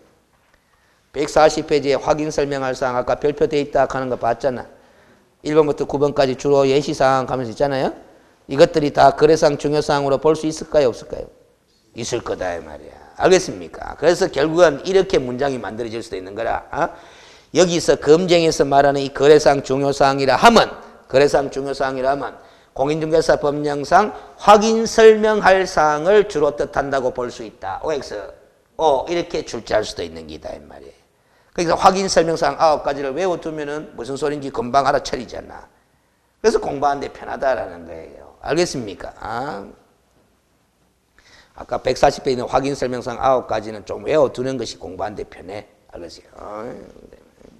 140페이지에 확인 설명할 사항 아까 별표되어 있다 하는 거 봤잖아. 1번부터 9번까지 주로 예시사항 가면서 있잖아요. 이것들이 다 거래상 중요사항으로 볼 수 있을까요? 없을까요? 있을 거다 이 말이야. 알겠습니까? 그래서 결국은 이렇게 문장이 만들어질 수도 있는 거라. 여기서 검증에서 말하는 이 거래상 중요사항이라 하면 공인중개사 법령상 확인 설명할 사항을 주로 뜻한다고 볼 수 있다. OX, 이렇게 출제할 수도 있는 기다 이 말이에요. 그러니까 확인 설명사항 9가지를 외워두면은 무슨 소리인지 금방 알아차리잖아. 그래서 공부하는데 편하다라는 거예요. 알겠습니까? 아까 140페이지는 확인 설명사항 9가지는 좀 외워두는 것이 공부하는데 편해. 알겠어요? 140페이지 확인 설명사항 9가지는 좀 외워두는 것이 공부하는데 편해.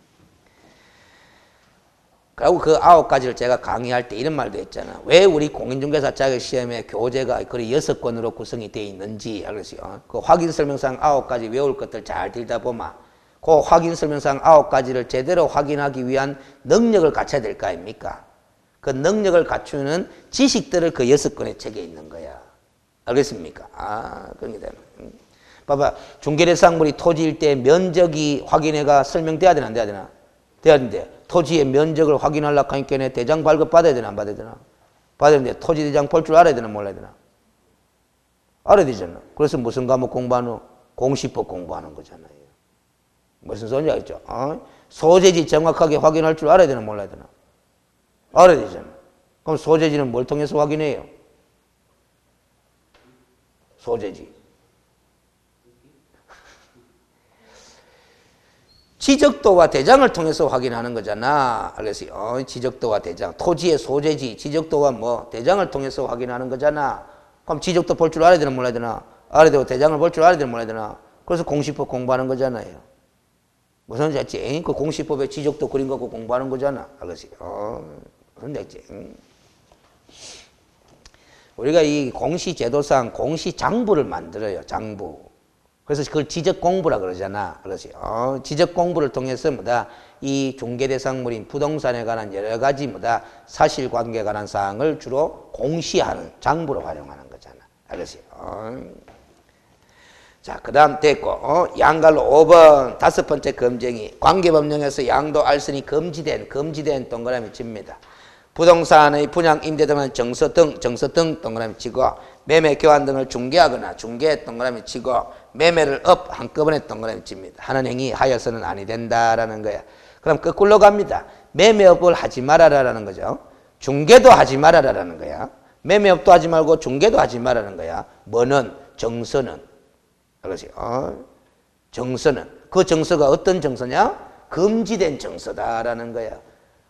알겠어요? 140페이지 확인 설명사항 9가지는 좀 외워두는 것이 공부하는데 편해. 알겠어요? 140페이지 확인 설명사항 9가지는 좀 외워두는 것이 공부하는데 편해. 알겠어요? 그리고 그 9가지를 제가 강의할 때 이런 말도 했잖아. 왜 우리 공인중개사 자격시험에 교재가 거의 6권으로 구성이 되어 있는지 알겠어요. 그 확인설명서항 9가지 외울 것들 잘 들다 보면 그 확인설명서항 9가지를 제대로 확인하기 위한 능력을 갖춰야 될 거 아닙니까? 그 능력을 갖추는 지식들을 그 6권의 책에 있는 거야. 알겠습니까? 그런 게 되면. 봐봐. 중개대상물이 토지일 때 면적이 확인해가 설명돼야 되나 안 돼야 되나? 돼야 되는데 토지의 면적을 확인하려고 하니까 대장 발급 받아야 되나 안 받아야 되나? 받아야 되는데 토지 대장 볼 줄 알아야 되나 몰라야 되나? 알아야 되잖아. 그래서 무슨 과목 공부하노? 공시법 공부하는 거잖아요. 무슨 소리인지 알겠죠? 소재지 정확하게 확인할 줄 알아야 되나 몰라야 되나? 알아야 되잖아. 그럼 소재지는 뭘 통해서 확인해요? 소재지. 지적도와 대장을 통해서 확인하는 거잖아. 알겠어요? 지적도와 대장. 토지의 소재지, 지적도와 뭐 대장을 통해서 확인하는 거잖아. 그럼 지적도 볼 줄 알아야 되나 몰라야 되나? 알아야 되고 대장을 볼 줄 알아야 되나 몰라야 되나? 그래서 공시법 공부하는 거잖아요. 무슨 소리인지 알지? 그 공시법에 지적도 그린 거고 공부하는 거잖아. 알겠어요? 무슨 소리인지 알지? 우리가 이 공시제도상 공시장부를 만들어요. 장부. 그래서 그걸 지적공부라 그러잖아. 그렇죠? 지적공부를 통해서 이 중개대상물인 부동산에 관한 여러 가지 사실관계에 관한 사항을 주로 공시하는 장부로 활용하는 거잖아. 알겠어요? 자, 그 다음 됐고, 양갈로 5번, 5번째 검증이 관계법령에서 양도 알선이 금지된 동그라미 칩니다. 부동산의 분양, 임대 등은 정서 등 동그라미 치고, 매매, 교환 등을 중개하거나 중개 동그라미 치고, 매매를 한꺼번에 동그라미 칩니다. 하는 행위 하여서는 아니 된다라는 거야. 그럼 거꾸로 갑니다. 매매업을 하지 말아라라는 거죠. 중개도 하지 말아라라는 거야. 매매업도 하지 말고 중개도 하지 말아라는 거야. 뭐는? 정서는. 알겠어요? 정서는. 그 정서가 어떤 정서냐? 금지된 정서다라는 거야.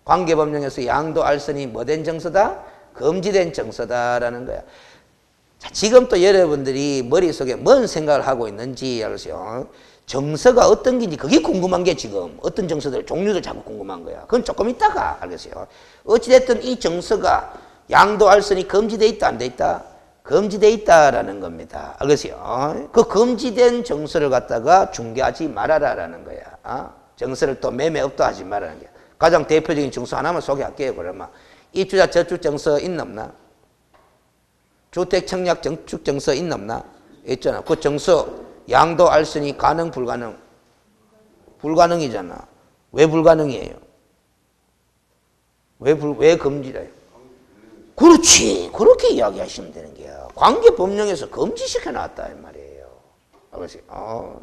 관계법령에서 양도 알선이 뭐된 정서다? 금지된 정서다라는 거야. 자, 지금 또 여러분들이 머릿속에 뭔 생각을 하고 있는지 알겠어요? 정서가 어떤 게인지 그게 궁금한 게 지금 어떤 정서들 종류들 자꾸 궁금한 거야. 그건 조금 있다가 알겠어요? 어찌됐든 이 정서가 양도 알선이 금지돼 있다 안 돼 있다? 금지돼 있다라는 겁니다. 알겠어요? 그 금지된 정서를 갖다가 중개하지 말아라라는 거야. 정서를 또 매매업도 하지 말아라는 거야. 가장 대표적인 정서 하나만 소개할게요. 그러면 입주자 저축 정서 있나 없나? 주택 청약 정축 정서 있나 없나? 있잖아. 그 정서 양도 알선이 가능 불가능? 불가능이잖아. 왜 불가능이에요? 왜 금지래요? 그렇지. 그렇게 이야기하시면 되는 거야. 관계법령에서 금지시켜 놨다 이 말이에요. 알겠어요?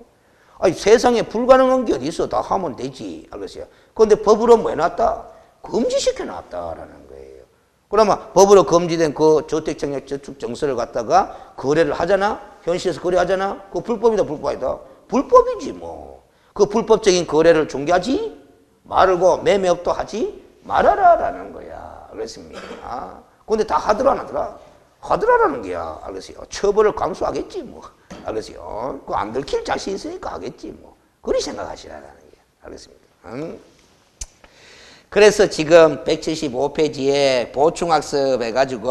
아니 세상에 불가능한 게 어디 있어? 다 하면 되지. 알겠어요? 그런데 법으로 뭐 해놨다? 금지시켜 놨다라는 거예요. 그러면 법으로 금지된 그 주택청약 저축 정서를 갖다가 거래를 하잖아? 현실에서 거래하잖아? 그거 불법이다 불법이다? 불법이지 뭐. 그 불법적인 거래를 중개하지 말고 매매업도 하지 말아라라는 거야. 알겠습니까? 근데 다 하더라 안 하더라? 하더라라는 거야. 알겠어요? 처벌을 감수하겠지 뭐. 알겠어요? 그거 안 들킬 자신 있으니까 하겠지 뭐. 그리 생각하시라는 거야. 알겠습니까? 그래서 지금 175페이지에 보충학습 해가지고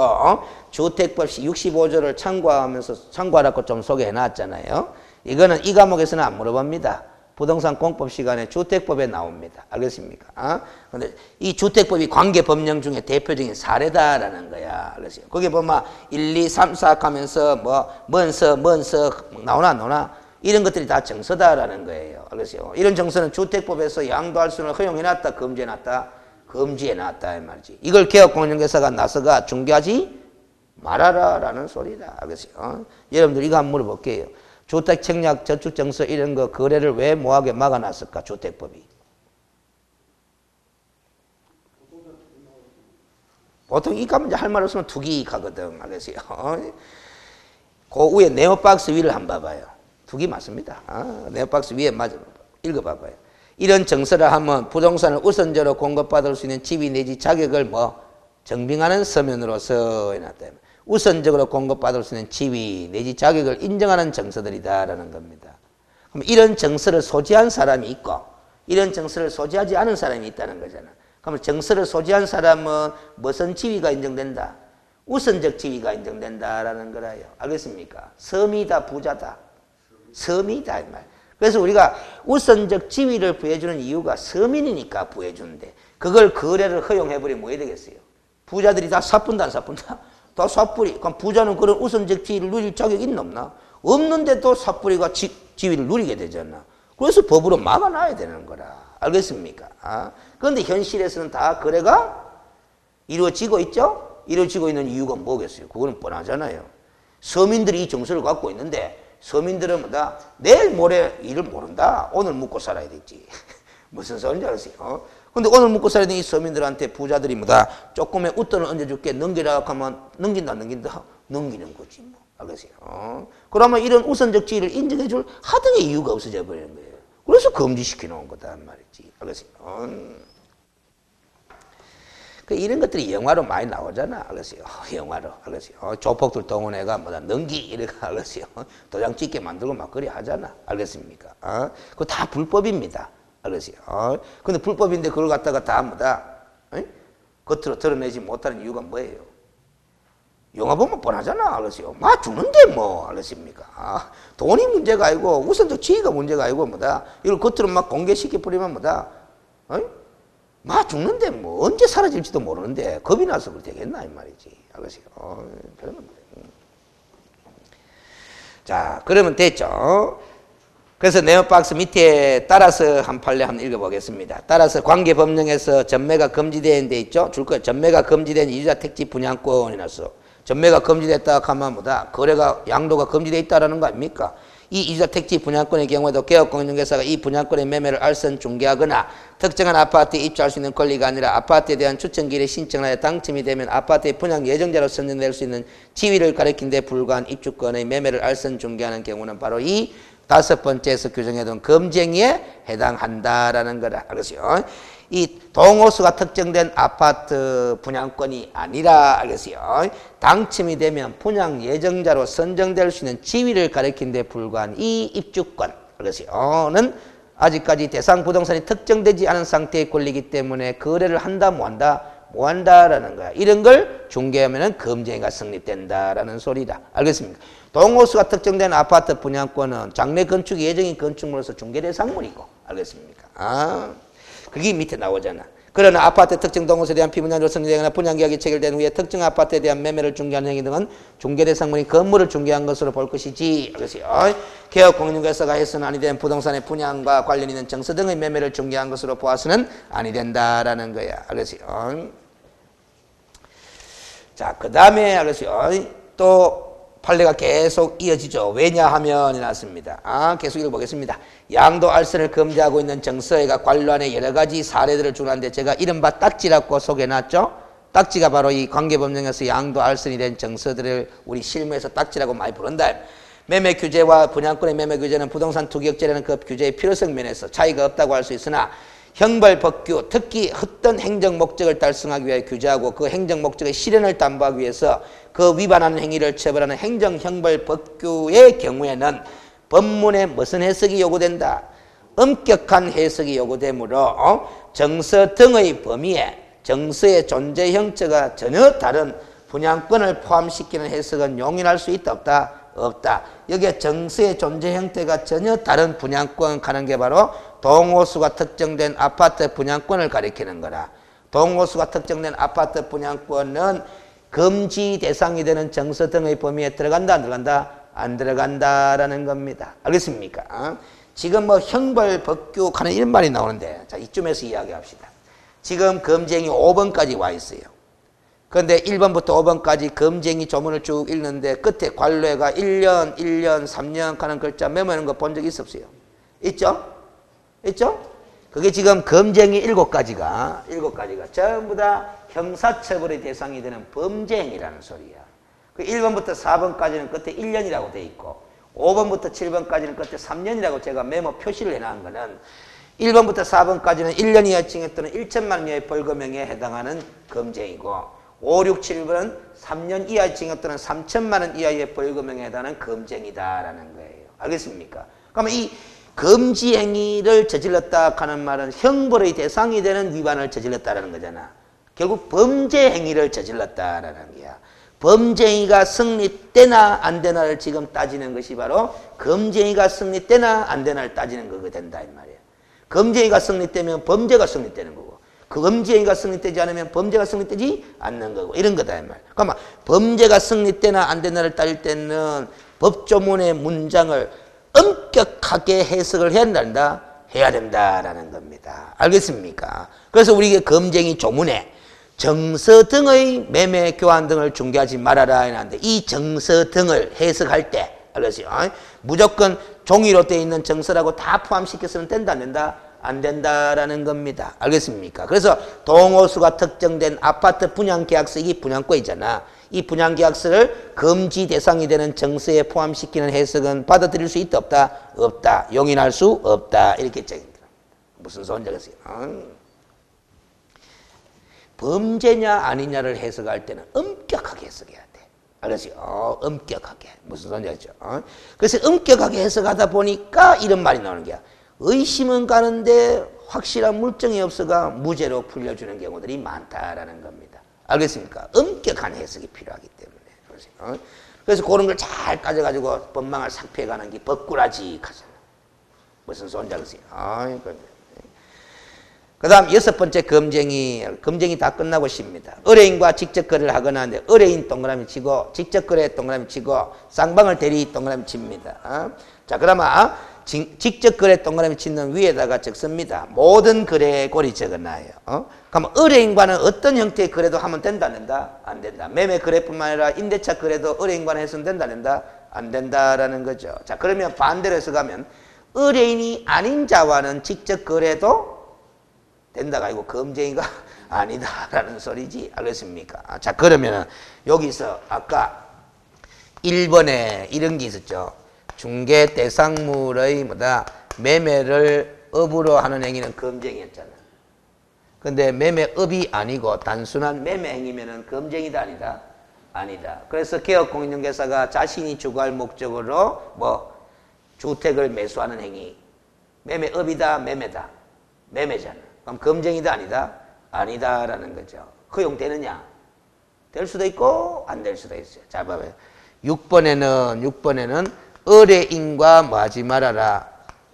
주택법시 65조를 참고하라고 좀 소개해 놨잖아요. 이거는 이 과목에서는 안 물어봅니다. 부동산 공법 시간에 주택법에 나옵니다. 알겠습니까? 근데 이 주택법이 관계법령 중에 대표적인 사례다라는 거야. 알겠어요? 거기 보면 1, 2, 3, 4 하면서 뭔서 나오나 안 나오나? 이런 것들이 다 정서다라는 거예요. 알겠어요? 이런 정서는 주택법에서 양도할 수는 허용해놨다, 금지해놨다, 금지해놨다 이 말이지. 이걸 개업공인중개사가 나서가 중개하지 말아라라는 소리다. 알겠어요? 여러분들 이거 한번 물어볼게요. 주택 청약 저축 정서 이런 거 거래를 왜 뭐하게 막아놨을까? 주택법이. 보통 이 가면 할 말 없으면 투기 가거든. 알겠어요? 그 위에 네오박스 위를 한번 봐봐요. 투기 맞습니다. 네오박스 위에 맞아. 읽어봐봐요. 이런 정서를 하면 부동산을 우선적으로 공급받을 수 있는 지위 내지 자격을 증빙하는 서면으로서 해놨다. 우선적으로 공급받을 수 있는 지위 내지 자격을 인정하는 정서들이다라는 겁니다. 그럼 이런 정서를 소지한 사람이 있고 이런 정서를 소지하지 않은 사람이 있다는 거잖아. 그러면 정서를 소지한 사람은 무슨 지위가 인정된다? 우선적 지위가 인정된다라는 거라요. 알겠습니까? 섬이다, 부자다. 섬이다 이 말. 그래서 우리가 우선적 지위를 부여주는 이유가 서민이니까 부여주는데 그걸 거래를 허용해버리면 뭐 해야 되겠어요? 부자들이 다 사뿐다 안 사뿐다? 다 사뿌리. 그럼 부자는 그런 우선적 지위를 누릴 자격이 있나 없나? 없는데도 사뿌리가 지위를 누리게 되잖아. 그래서 법으로 막아놔야 되는 거라. 알겠습니까? 그런데 현실에서는 다 거래가 이루어지고 있죠? 이루어지고 있는 이유가 뭐겠어요? 그거는 뻔하잖아요. 서민들이 이 정서를 갖고 있는데 서민들은 뭐다? 내일 모레 일을 모른다. 오늘 먹고 살아야 되지. 무슨 소리인지 알았어요? 근데 오늘 먹고 살아야 되는 이 서민들한테 부자들이 뭐다? 조금의 웃돈을 얹어줄게. 넘기라 하면 넘긴다 안 넘긴다? 넘기는 거지 뭐. 알겠어요? 그러면 이런 우선적 지위를 인정해줄 하등의 이유가 없어져 버리는 거예요. 그래서 금지시켜 놓은 거다 말이지. 알겠어요? 이런 것들이 영화로 많이 나오잖아. 알겠어요? 영화로. 알겠어요? 조폭들 동원해가 뭐다 넘기 이래가 알겠어요? 도장 찍게 만들고 막 그래 하잖아. 알겠습니까? 그거 다 불법입니다. 알겠어요? 근데 불법인데 그걸 갖다가 다 뭐다? 겉으로 드러내지 못하는 이유가 뭐예요? 영화 보면 뻔하잖아. 알겠어요? 막 죽는데 뭐. 알겠습니까? 돈이 문제가 아니고 우선적 지위가 문제가 아니고 뭐다? 이걸 겉으로 막 공개시켜 버리면 뭐다? 막 죽는데 뭐 언제 사라질지도 모르는데 겁이 나서 그렇게 되겠나 이 말이지. 알겠어요? 그러면 자, 그러면 됐죠? 그래서 네오박스 밑에 따라서 한 판례 한번 읽어보겠습니다. 따라서 관계법령에서 전매가 금지된 데 있죠? 줄 거예요. 전매가 금지된 이주자 택지 분양권이 났어. 전매가 금지됐다 하면 뭐다? 거래가 양도가 금지되어 있다라는 거 아닙니까? 이 이주자 택지 분양권의 경우에도 개업공인중개사가 이 분양권의 매매를 알선 중개하거나 특정한 아파트에 입주할 수 있는 권리가 아니라 아파트에 대한 추천기일에 신청을 하여 당첨이 되면 아파트의 분양 예정자로 선정될 수 있는 지위를 가리킨 데 불과한 입주권의 매매를 알선 중개하는 경우는 바로 이 다섯 번째에서 규정해둔 금지행위에 해당한다라는 거라. 알겠어요? 이 동호수가 특정된 아파트 분양권이 아니라 알겠어요? 당첨이 되면 분양 예정자로 선정될 수 있는 지위를 가리킨 데 불과한 이 입주권 알겠어요?는 아직까지 대상 부동산이 특정되지 않은 상태의 권리이기 때문에 거래를 한다 뭐 한다? 뭐 한다라는 거야. 이런 걸 중개하면은 금지행위가 성립된다라는 소리다. 알겠습니까? 동호수가 특정된 아파트 분양권은 장래 건축이 예정인 건축물로서 중개 대상물이고 알겠습니까? 그게 밑에 나오잖아. 그러나 아파트 특정 동호수에 대한 피분양으로 선정되거나 분양계약이 체결된 후에 특정 아파트에 대한 매매를 중개하는 행위 등은 중개대상물인 건물을 중개한 것으로 볼 것이지. 그래서요. 개업공인중개사가 해서는 아니 된 부동산의 분양과 관련 있는 정서 등의 매매를 중개한 것으로 보아서는 아니 된다라는 거야. 알겠어요? 자, 그 다음에 알겠어요? 또 판례가 계속 이어지죠. 왜냐하면 이났습니다. 계속 읽어보겠습니다. 양도 알선을 금지하고 있는 정서회가 관련해 여러 가지 사례들을 주는데 제가 이른바 딱지라고 소개해놨죠. 딱지가 바로 이 관계법령에서 양도 알선이 된 정서들을 우리 실무에서 딱지라고 많이 부른다. 매매 규제와 분양권의 매매 규제는 부동산 투기업체라는 그 규제의 필요성 면에서 차이가 없다고 할 수 있으나 형벌 법규, 특히 어떤 행정 목적을 달성하기 위해 규제하고 그 행정 목적의 실현을 담보하기 위해서 그 위반하는 행위를 처벌하는 행정 형벌 법규의 경우에는 법문에 무슨 해석이 요구된다? 엄격한 해석이 요구되므로 정서 등의 범위에 정서의 존재 형체가 전혀 다른 분양권을 포함시키는 해석은 용인할 수 있다 없다? 없다. 여기에 정서의 존재 형태가 전혀 다른 분양권 가는 게 바로 동호수가 특정된 아파트 분양권을 가리키는 거라. 동호수가 특정된 아파트 분양권은 금지 대상이 되는 정서 등의 범위에 들어간다 안 들어간다? 안 들어간다라는 겁니다. 알겠습니까? 지금 뭐 형벌 법규 하는 이런 말이 나오는데 자 이쯤에서 이야기합시다. 지금 금지행위 5번까지 와 있어요. 그런데 1번부터 5번까지 금지행위 조문을 쭉 읽는데 끝에 관례가 1년, 1년, 3년 하는 글자 메모하는 거 본 적 있었어요? 있죠? 있죠? 그게 지금 금지행위 7가지가 전부 다 형사처벌의 대상이 되는 범죄행위라는 소리야. 그 1번부터 4번까지는 끝에 1년이라고 돼 있고 5번부터 7번까지는 끝에 3년이라고 제가 메모 표시를 해놓은 거는 1번부터 4번까지는 1년 이하 징역 또는 1천만 원 이하의 벌금형에 해당하는 금지행위고 5, 6, 7번은 3년 이하 징역 또는 3천만 원 이하의 벌금형에 해당하는 금지행위다라는 거예요. 알겠습니까? 그러면 이 금지 행위를 저질렀다 하는 말은 형벌의 대상이 되는 위반을 저질렀다라는 거잖아. 결국 범죄 행위를 저질렀다라는 거야. 범죄 행위가 성립되나 안 되나를 지금 따지는 것이 바로 금지 행위가 성립되나 안 되나를 따지는 거가 된다 이 말이야. 금지 행위가 성립되면 범죄가 성립되는 거고, 그 금지 행위가 성립되지 않으면 범죄가 성립되지 않는 거고, 이런 거다 이 말이야. 그러니까 범죄가 성립되나 안 되나를 따질 때는 법조문의 문장을 엄격하게 해석을 해야 된다라는 겁니다. 알겠습니까? 그래서 우리가 금쟁이 조문에 정서 등의 매매 교환 등을 중개하지 말아라 하는데, 이 정서 등을 해석할 때 알겠어요? 무조건 종이로 되어 있는 정서라고 다 포함시켜서는 된다 안 된다? 안 된다라는 겁니다. 알겠습니까? 그래서 동호수가 특정된 아파트 분양계약서, 이게 분양권이잖아. 이 분양계약서를 금지 대상이 되는 정서에 포함시키는 해석은 받아들일 수 있다 없다? 없다. 용인할 수 없다. 이렇게 정입니다. 무슨 소리인지 알겠어요? 범죄냐 아니냐를 해석할 때는 엄격하게 해석해야 돼. 알겠어요? 엄격하게. 무슨 소리인지 알죠? 그래서 엄격하게 해석하다 보니까 이런 말이 나오는 거야. 의심은 가는데 확실한 물증이 없어가 무죄로 풀려주는 경우들이 많다라는 겁니다. 알겠습니까? 엄격한 해석이 필요하기 때문에. 그래서 그런 걸 잘 따져가지고 법망을 삭피해가는 게 법꾸라지 하잖아. 무슨 소리인지 알겠어요? 그 다음 6번째 금쟁이 다 끝나고 쉽니다. 의뢰인과 직접 거래를 하거나 하는데, 의뢰인 동그라미 치고 직접 거래 동그라미 치고 쌍방을 대리 동그라미 칩니다. 자, 그러면 직접 거래 동그라미 치는 위에다가 적습니다. 모든 거래의 고리 적어놔요. 그러면 의뢰인과는 어떤 형태의 거래도 하면 된다 안 된다? 안 된다. 매매 거래뿐만 아니라 임대차 거래도 의뢰인과는 해서는 된다 안 된다? 안 된다라는 거죠. 자, 그러면 반대로 해서 가면 의뢰인이 아닌 자와는 직접 거래도 된다가 아니고 금쟁이가 아니다라는 소리지. 알겠습니까? 자, 그러면은 여기서 아까 1번에 이런 게 있었죠. 중개 대상물의 매매를 업으로 하는 행위는 금쟁이였잖아. 근데 매매업이 아니고 단순한 매매 행위면은 금쟁이다 아니다? 아니다. 그래서 개업공인중개사가 자신이 주거할 목적으로 주택을 매수하는 행위. 매매업이다, 매매다. 매매잖아. 그럼 금쟁이다 아니다? 아니다라는 거죠. 허용되느냐? 될 수도 있고 안 될 수도 있어요. 자, 봐봐요. 6번에는 의뢰인과 뭐 하지 말아라.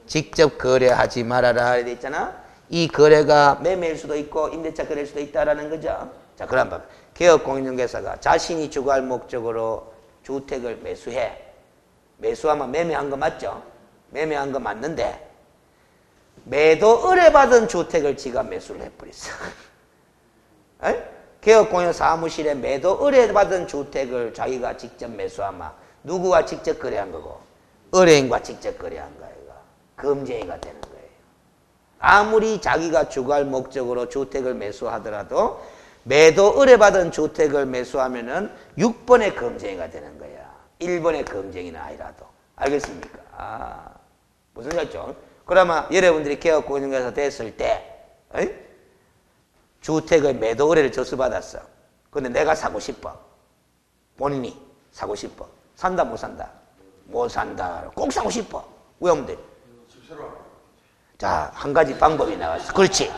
직접 거래하지 말아라. 이렇게 있잖아. 이 거래가 매매일 수도 있고 임대차 거래일 수도 있다라는 거죠. 자, 그럼 봐봐요. 개업공인중개사가 자신이 주거할 목적으로 주택을 매수해. 매수하면 매매한 거 맞죠? 매매한 거 맞는데 매도 의뢰받은 주택을 지가 매수를 해버렸어. 개업공인 사무실에 매도 의뢰받은 주택을 자기가 직접 매수하면 누구와 직접 거래한 거고? 의뢰인과 직접 거래한 거예요. 금쟁이가 되는 거예요. 아무리 자기가 주거할 목적으로 주택을 매수하더라도 매도 의뢰받은 주택을 매수하면은 6번의 금쟁이가 되는 거야. 1번의 금쟁이는 아니라도. 알겠습니까? 무슨 말이죠? 그러면 여러분들이 개업공인중개사 됐을 때 주택을 매도 의뢰를 접수받았어. 근데 내가 사고 싶어. 본인이 사고 싶어. 산다 못 산다? 못 산다. 꼭 사고 싶어. 왜 하면 돼? 자, 한 가지 방법이 나왔어. 그렇지.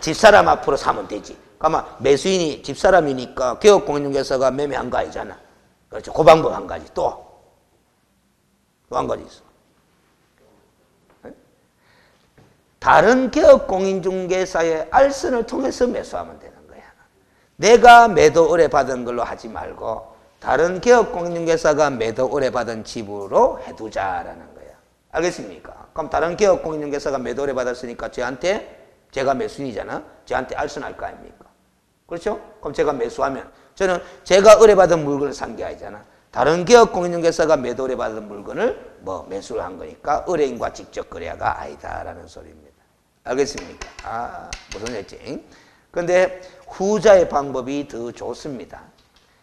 집사람 앞으로 사면 되지. 그러면 매수인이 집사람이니까 개업공인중개사가 매매한 거 아니잖아. 그렇죠. 그 방법 한 가지. 또 한 가지 있어. 다른 개업공인중개사의 알선을 통해서 매수하면 되는 거야. 내가 매도 의뢰받은 걸로 하지 말고 다른 개업공인중개사가 매도 의뢰받은 집으로 해두자라는 거야. 알겠습니까? 그럼 다른 개업공인중개사가 매도 의뢰받았으니까 제가 매수인이잖아. 저한테 알선할 거 아닙니까? 그렇죠? 그럼 제가 매수하면 저는 제가 의뢰받은 물건을 산 게 아니잖아. 다른 개업공인중개사가 매도 의뢰받은 물건을 매수를 한 거니까 의뢰인과 직접 거래가 아니다라는 소리입니다. 알겠습니까? 무슨 얘기지? 근데 후자의 방법이 더 좋습니다.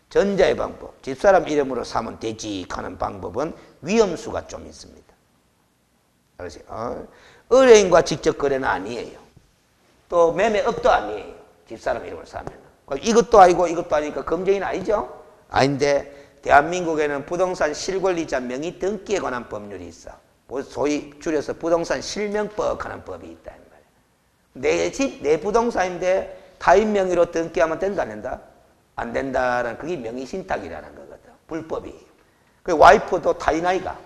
전자의 방법, 집사람 이름으로 사면 되지 하는 방법은 위험수가 좀 있습니다. 알겠어요? 의뢰인과 직접 거래는 아니에요. 또 매매업도 아니에요. 집사람 이름으로 사면. 이것도 아니고 이것도 아니니까 금쟁이는 아니죠? 아닌데 대한민국에는 부동산 실권리자 명의 등기에 관한 법률이 있어. 소위 줄여서 부동산 실명법 하는 법이 있다. 내 집, 내 부동산인데 타인 명의로 등기하면 된다, 안 된다? 안 된다라는 그게 명의신탁이라는 거거든. 불법이. 그 와이프도 타인 아이가.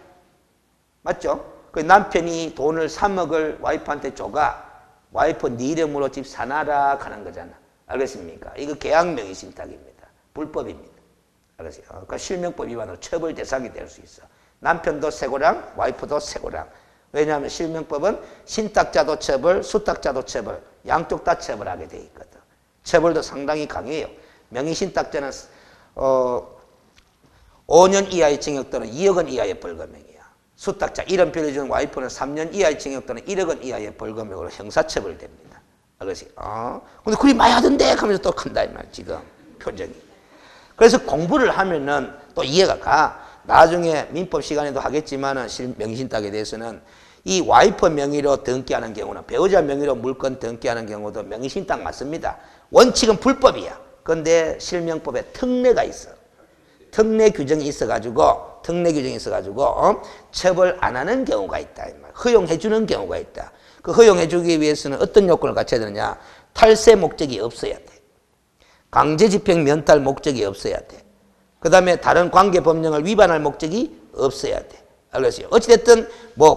맞죠? 그 남편이 돈을 3억을 와이프한테 줘가 와이프 네 이름으로 집 사놔라 하는 거잖아. 알겠습니까? 이거 계약 명의신탁입니다. 불법입니다. 알겠어요? 그러니까 실명법 위반으로 처벌 대상이 될 수 있어. 남편도 세고랑 와이프도 세고랑. 왜냐하면 실명법은 신탁자도 처벌, 수탁자도 처벌, 양쪽 다 처벌하게 돼 있거든. 처벌도 상당히 강해요. 명의신탁자는 5년 이하의 징역 또는 2억 원 이하의 벌금형이야. 수탁자, 이름 빌려준 와이프는 3년 이하의 징역 또는 1억 원 이하의 벌금형으로 형사처벌됩니다. 알겠어요? 근데 그리 많이 하던데 하면서 또 큰다 이 말 지금 표정이. 그래서 공부를 하면은 또 이해가 가. 나중에 민법 시간에도 하겠지만은 명의신탁에 대해서는 이 와이프 명의로 등기하는 경우는 배우자 명의로 물건 등기하는 경우도 명의신탁 맞습니다. 원칙은 불법이야. 그런데 실명법에 특례가 있어. 특례 규정이 있어가지고 처벌 안 하는 경우가 있다. 허용해 주는 경우가 있다. 그 허용해 주기 위해서는 어떤 요건을 갖춰야 되느냐? 탈세 목적이 없어야 돼. 강제집행 면탈 목적이 없어야 돼. 그 다음에 다른 관계법령을 위반할 목적이 없어야 돼. 알겠어요? 어찌됐든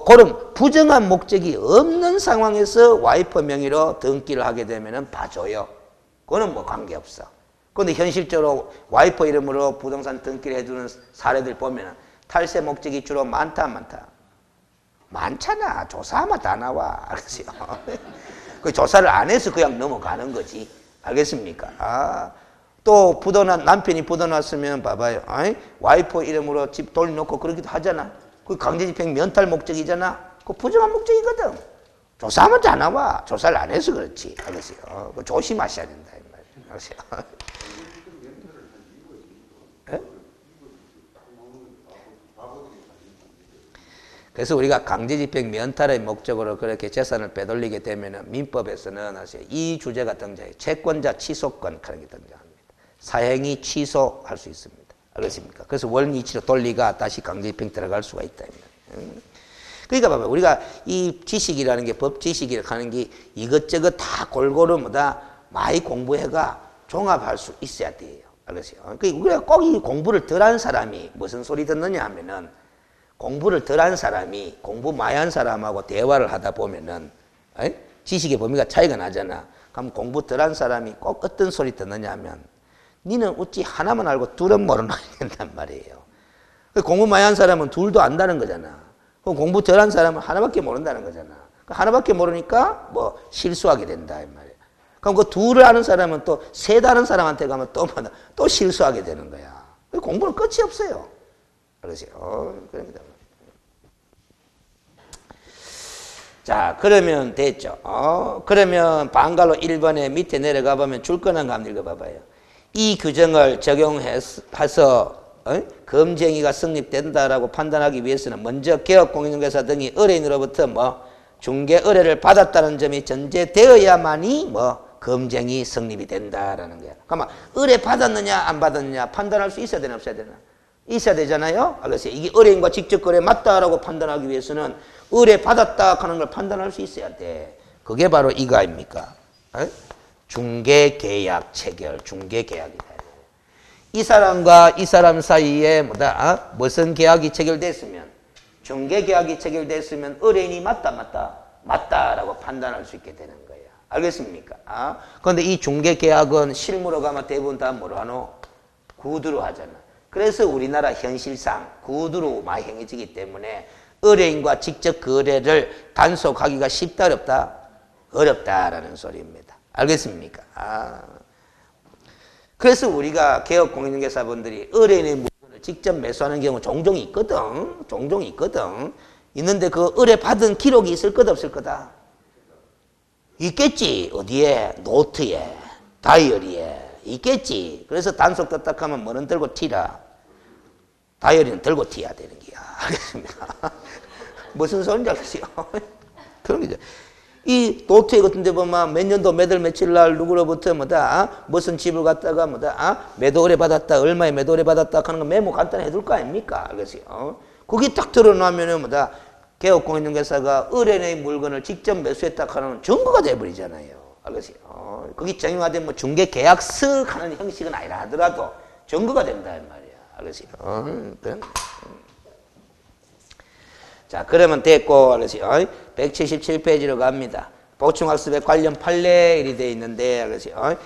그런 부정한 목적이 없는 상황에서 와이프 명의로 등기를 하게 되면은 봐줘요. 그거는 관계없어. 그런데 현실적으로 와이프 이름으로 부동산 등기를 해주는 사례들 보면은 탈세 목적이 주로 많다 안 많다? 많잖아. 조사하면 다 나와. 알겠어요? 그 조사를 안 해서 그냥 넘어가는 거지. 알겠습니까? 또 남편이 부도났으면 봐봐요. 와이프 이름으로 집 돌려놓고 그러기도 하잖아. 그 강제집행 면탈 목적이잖아. 그 부정한 목적이거든. 조사하면 다 나와. 조사를 안 해서 그렇지. 알겠어요? 조심하셔야 된다. 이 말이에요. 알겠어요? 그래서 우리가 강제집행 면탈의 목적으로 그렇게 재산을 빼돌리게 되면 민법에서는 이 주제가 등장해요. 채권자 취소권 그런 게 등장합니다. 사행이 취소할 수 있습니다. 알겠습니까? 그래서 원이치로 돌리가 다시 강제집행 들어갈 수가 있다. 그러니까 봐봐. 우리가 이 지식이라는 게 법 지식이라고 하는 게 이것저것 다 골고루 많이 공부해가 종합할 수 있어야 돼요. 알겠어요? 그러니까 우리가 꼭 이 공부를 덜 한 사람이 무슨 소리 듣느냐 하면은 공부를 덜 한 사람이 공부 많이 한 사람하고 대화를 하다 보면은 지식의 범위가 차이가 나잖아. 그럼 공부 덜 한 사람이 꼭 어떤 소리 듣느냐 하면 니는 어찌 하나만 알고 둘은 모르나 된단 말이에요. 공부 많이 한 사람은 둘도 안다는 거잖아. 그럼 공부 덜 한 사람은 하나밖에 모른다는 거잖아. 하나밖에 모르니까 실수하게 된다 이 말이에요. 그럼 그 둘을 아는 사람은 또 세 다른 사람한테 가면 또 실수하게 되는 거야. 공부는 끝이 없어요. 그러세요. 그럽니다. 자, 그러면 됐죠. 그러면 방갈로 1번에 밑에 내려가 보면 줄 거는 거 한번 읽어봐봐요. 이 규정을 적용해서 검증이가 성립된다라고 판단하기 위해서는 먼저 개업공인중개사 등이 의뢰인으로부터 중개 의뢰를 받았다는 점이 전제되어야만이 검증이 성립이 된다라는 거야. 그러면 의뢰 받았느냐 안 받았느냐 판단할 수 있어야 되나 없어야 되나? 있어야 되잖아요. 알겠어요? 이게 의뢰인과 직접 거래 맞다라고 판단하기 위해서는 의뢰 받았다 하는 걸 판단할 수 있어야 돼. 그게 바로 이거 아닙니까? 중개계약 체결, 중개계약이다. 이 사람과 이 사람 사이에 무슨 계약이 체결됐으면, 중개계약이 체결됐으면 의뢰인이 맞다라고 판단할 수 있게 되는 거야. 알겠습니까? 그런데 이 중개계약은 실무로 가면 대부분 다 뭐로 하노? 구두로 하잖아. 그래서 우리나라 현실상 구두로 많이 행해지기 때문에 의뢰인과 직접 거래를 단속하기가 쉽다 어렵다? 어렵다라는 소리입니다. 알겠습니까? 그래서 우리가 개업공인중개사분들이 의뢰인의 물건을 직접 매수하는 경우 종종 있거든. 종종 있거든. 있는데 그 의뢰 받은 기록이 있을 거다 없을 거다? 있겠지. 어디에? 노트에, 다이어리에 있겠지. 그래서 단속 떴다 하면 뭐는 들고 튀라. 다이어리는 들고 튀어야 되는 거야. 알겠습니까? 무슨 소리인지 알겠어요? 그런 거죠. 이 노트에 같은 데 보면 몇 년도 몇 월 며칠 날 누구로부터 무슨 집을 갖다가 매도 의뢰 받았다, 얼마에 매도 의뢰 받았다 하는 거 메모 간단히 해둘 거 아닙니까? 알겠어요? 그게 딱 드러나면은 개업공인중개사가 의뢰인의 물건을 직접 매수했다 하는 증거가 돼버리잖아요. 알겠어요? 그게 정형화된 뭐 중개계약서 하는 형식은 아니라 하더라도 증거가 된다 이 말이야. 알겠어요? 자, 그러면 됐고, 알겠어요? 177페이지로 갑니다. 보충학습에 관련 판례일이 되어 있는데, 알겠어요?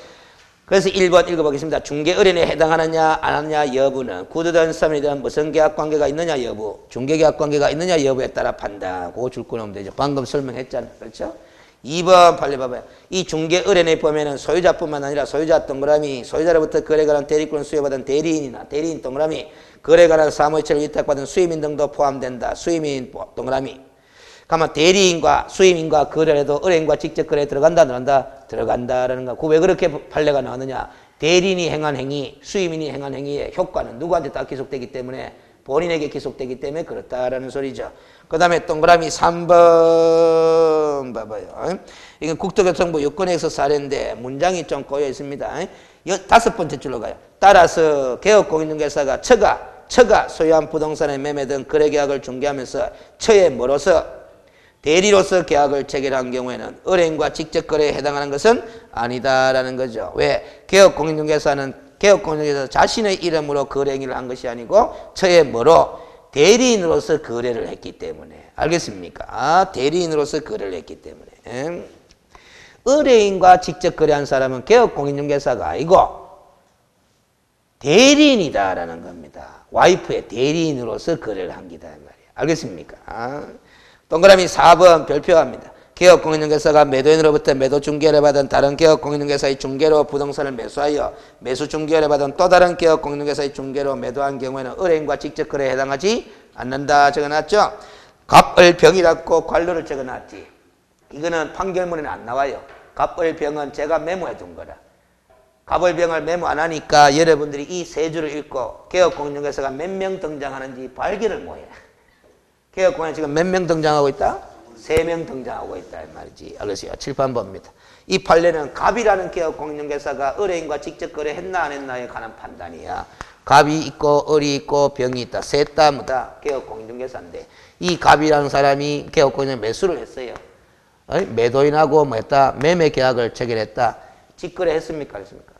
그래서 1번 읽어보겠습니다. 중개 의뢰인에 해당하느냐 안 하느냐 여부는 구두든 서면이든 무슨 계약관계가 있느냐 여부, 중개계약관계가 있느냐 여부에 따라 판단. 그거 줄 거면 되죠. 방금 설명했잖아. 그렇죠? 2번 판례 봐봐요. 이 중개 의뢰인에 보면은 소유자뿐만 아니라 소유자 동그라미, 소유자로부터 거래에 관한 대리권을 수여받은 대리인이나 대리인 동그라미, 거래에 관한 사무처를 위탁받은 수임인 등도 포함된다. 수임인 동그라미. 그러면 대리인과 수임인과 거래를 해도 의뢰인과 직접 거래에 들어간다 안 들어간다? 들어간다라는 거. 그 왜 그렇게 판례가 나오느냐? 대리인이 행한 행위, 수임인이 행한 행위의 효과는 누구한테 다 기속되기 때문에 본인에게 기속되기 때문에 그렇다라는 소리죠. 그 다음에 동그라미 3번 봐봐요. 이건 국토교통부 요건에서 사례인데 문장이 좀 꼬여 있습니다. 5번째 줄로 가요. 따라서 개업공인중개사가 처가 소유한 부동산의 매매 등 거래계약을 중개하면서 처에 멀어서 대리로서 계약을 체결한 경우에는 의뢰인과 직접 거래에 해당하는 것은 아니다라는 거죠. 왜? 개업공인중개사는 자신의 이름으로 거래 행위를 한 것이 아니고 처에 멀어 대리인으로서 거래를 했기 때문에. 알겠습니까? 대리인으로서 거래를 했기 때문에. 의뢰인과 직접 거래한 사람은 개업공인중개사가 아니고 대리인이다라는 겁니다. 와이프의 대리인으로서 거래를 한 기다 말이에요. 알겠습니까? 동그라미 4번 별표합니다. 개업공인중개사가 매도인으로부터 매도 중개를 받은 다른 개업공인중개사의 중개로 부동산을 매수하여 매수 중개를 받은 또 다른 개업공인중개사의 중개로 매도한 경우에는 의뢰인과 직접 거래에 해당하지 않는다 적어놨죠. 갑을병이라고 관료를 적어놨지. 이거는 판결문에는 안 나와요. 갑을병은 제가 메모해 둔 거라. 갑을병을 메모 안 하니까 여러분들이 이 세 줄을 읽고 개업공인중개사가 몇 명 등장하는지 발견을 못해. 개업공인 지금 몇 명 등장하고 있다? 3명 등장하고 있다 이 말이지. 알겠어요? 칠판 봅니다. 이 판례는 갑이라는 개업공인중개사가 의뢰인과 직접 거래했나 안 했나에 관한 판단이야. 갑이 있고 을이 있고 병이 있다. 셋 다 뭐다? 개업공인중개사인데 이 갑이라는 사람이 개업공인을 매수를 했어요. 매도인하고 뭐 했다? 매매 계약을 체결했다. 직거래 했습니까? 했습니까?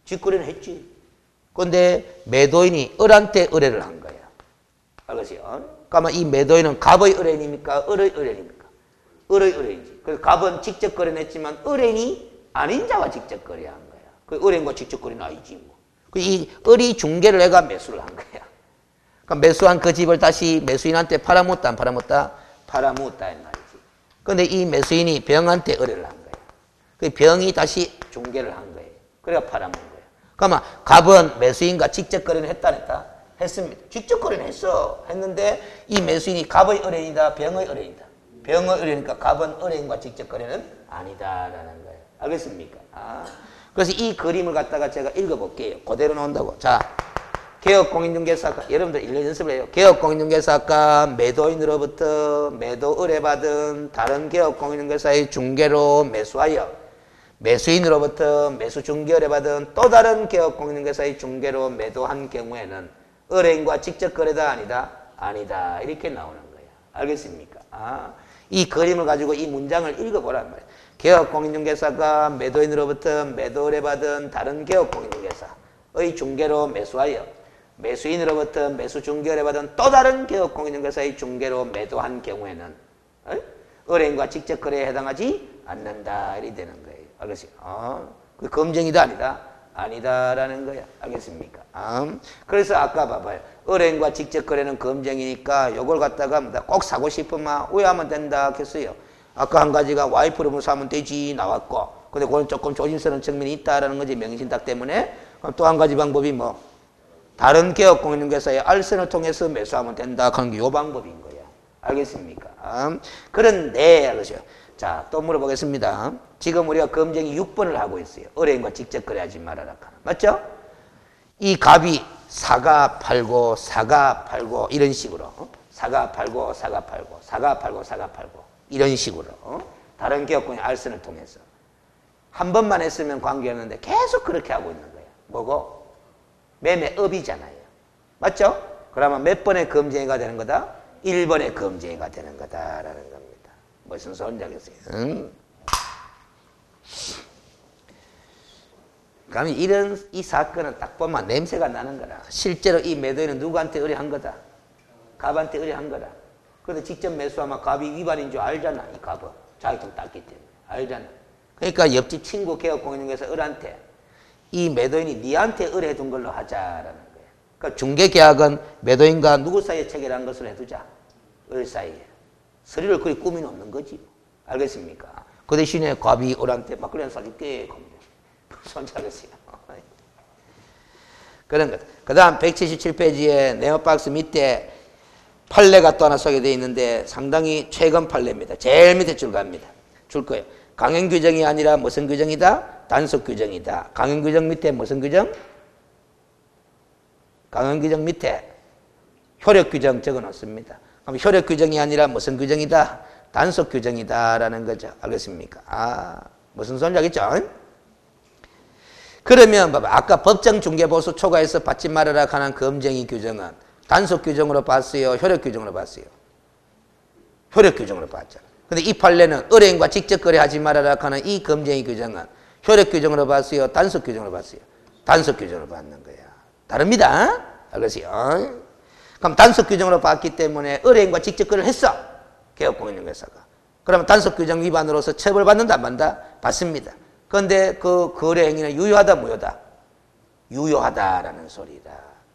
직거래는 했지. 그런데 매도인이 을한테 의뢰를 한 거야. 알겠어요? 그러면 이 매도인은 갑의 의뢰인입니까? 을의 의뢰인입니까? 을의 의뢰인이지. 그래서 갑은 직접 거래는 했지만 의뢰인이 아닌 자와 직접 거래한 거야. 그 의뢰인과 직접 거래는 아니지 뭐. 이 을이 중개를 해가 매수를 한 거야. 그러니까 매수한 그 집을 다시 매수인한테 팔아먹었다 안 팔아먹었다? 팔아먹었다 이 말이지. 그런데 이 매수인이 병한테 의뢰를 한 거야. 그 병이 다시 중개를 한 거예요. 그래가 팔아먹은 거야. 그러면 갑은 매수인과 직접 거래는 했다 안 했다? 했습니다. 직접 거래는 했어. 했는데 이 매수인이 갑의 의뢰인이다, 병의 의뢰인이다. 병의 의뢰니까 갑은 의뢰인과 직접 거래는 아니다라는 거예요. 알겠습니까? 그래서 이 그림을 갖다가 제가 읽어볼게요. 그대로 나온다고. 자, 개업공인중개사가 여러분들 1년 연습을 해요. 개업공인중개사가 매도인으로부터 매도 의뢰받은 다른 개업공인중개사의 중개로 매수하여 매수인으로부터 매수 중개 의뢰받은 또 다른 개업공인중개사의 중개로 매도한 경우에는 의뢰인과 직접 거래다 아니다? 아니다. 이렇게 나오는 거예요. 알겠습니까? 이 그림을 가지고 이 문장을 읽어보란 말이에요. 개업공인중개사가 매도인으로부터 매도 의뢰받은 다른 개업공인중개사의 중개로 매수하여 매수인으로부터 매수 중개 의뢰받은 또 다른 개업공인중개사의 중개로 매도한 경우에는 의뢰인과 직접 거래에 해당하지 않는다. 이렇게 되는 거예요. 알겠어요? 그 검증이다 아니다? 아니다라는 거야. 알겠습니까? 그래서 아까 봐봐요. 의뢰인과 직접 거래는 검증이니까 요걸 갖다가 꼭 사고 싶으면 우회하면 된다 했어요. 아까 한 가지가 와이프로 사면 되지 나왔고, 근데 그건 조금 조심스러운 측면이 있다라는 거지 명신탁 때문에. 그럼 또 한 가지 방법이 뭐 다른 개업공인중개사의 알선을 통해서 매수하면 된다 하는 게 요 방법인 거야. 알겠습니까? 그런데 알으세요. 자, 또 물어보겠습니다. 지금 우리가 검증이 6번을 하고 있어요. 의뢰인과 직접 거래하지 말아라. 맞죠? 이 갑이 사가 팔고 사가 팔고 이런 식으로 사가 팔고 사가 팔고 사가 팔고 사가 팔고 이런 식으로 다른 기업군의 알선을 통해서 한 번만 했으면 관계였는데 계속 그렇게 하고 있는 거예요. 뭐고? 매매업이잖아요. 맞죠? 그러면 몇 번의 검증이가 되는 거다? 1번의 검증이가 되는 거다라는 겁니다. 무슨 소리인지 알겠어요? 응? 그러면 이 사건은 딱 보면 냄새가 나는 거라. 실제로 이 매도인은 누구한테 의뢰한 거다? 갑한테 의뢰한 거다. 그런데 직접 매수하면 갑이 위반인 줄 알잖아. 이 갑은 자기돈 땄기 때문에 알잖아. 그러니까 옆집 친구 개업공인중개사 을한테 이 매도인이 니한테 의뢰해둔 걸로 하자라는 거예요. 그러니까 중개계약은 매도인과 누구 사이에 체결한 것을 해두자. 을 사이에. 서류를 그리 꾸미는 없는 거지. 알겠습니까? 그 대신에 갑이 을한테 막걸리 한 사줄게. 손잡으세요. 그런 것. 그 다음 177페이지에 네오박스 밑에 판례가 또 하나 소개되어 있는데 상당히 최근 판례입니다. 제일 밑에 줄 갑니다. 줄 거예요. 강행 규정이 아니라 무슨 규정이다? 단속 규정이다. 강행 규정 밑에 무슨 규정? 강행 규정 밑에 효력 규정 적어 놓습니다. 그럼 효력 규정이 아니라 무슨 규정이다? 단속 규정이다라는 거죠. 알겠습니까? 무슨 소리인지 알겠죠? 그러면 봐봐. 아까 법정 중개보수 초과해서 받지 말아라 하는 검증이 규정은 단속 규정으로 봤어요? 효력 규정으로 봤어요? 효력 규정으로 봤잖아. 근데 이 판례는 의뢰인과 직접 거래하지 말아라 하는 이 검증이 규정은 효력 규정으로 봤어요? 단속 규정으로 봤어요? 단속 규정으로 받는 거야. 다릅니다. 알겠어요? 그럼 단속 규정으로 봤기 때문에 의뢰인과 직접 거래를 했어. 개업공인중개사가. 그러면 단속 규정 위반으로서 처벌받는다 안 받는다? 받습니다. 그런데 그 거래 행위는 유효하다 무효다? 유효하다라는 소리다.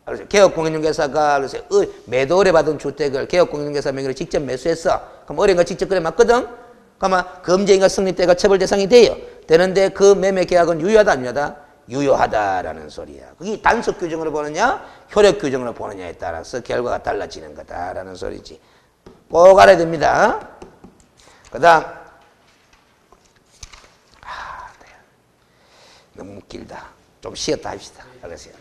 그래서 개업공인중개사가 그래서 매도 의뢰 받은 주택을 개업공인중개사 명의로 직접 매수했어. 그럼 의뢰인과 직접 거래 맞거든? 그러면 검증인가 성립돼가 처벌 대상이 돼요. 되는데 그 매매 계약은 유효하다 안 유효하다? 유효하다라는 소리야. 그게 단속 규정으로 보느냐, 효력 규정으로 보느냐에 따라서 결과가 달라지는 거다라는 소리지. 꼭 알아야 됩니다. 그 다음 너무 길다. 좀 쉬었다 합시다. 알겠어요?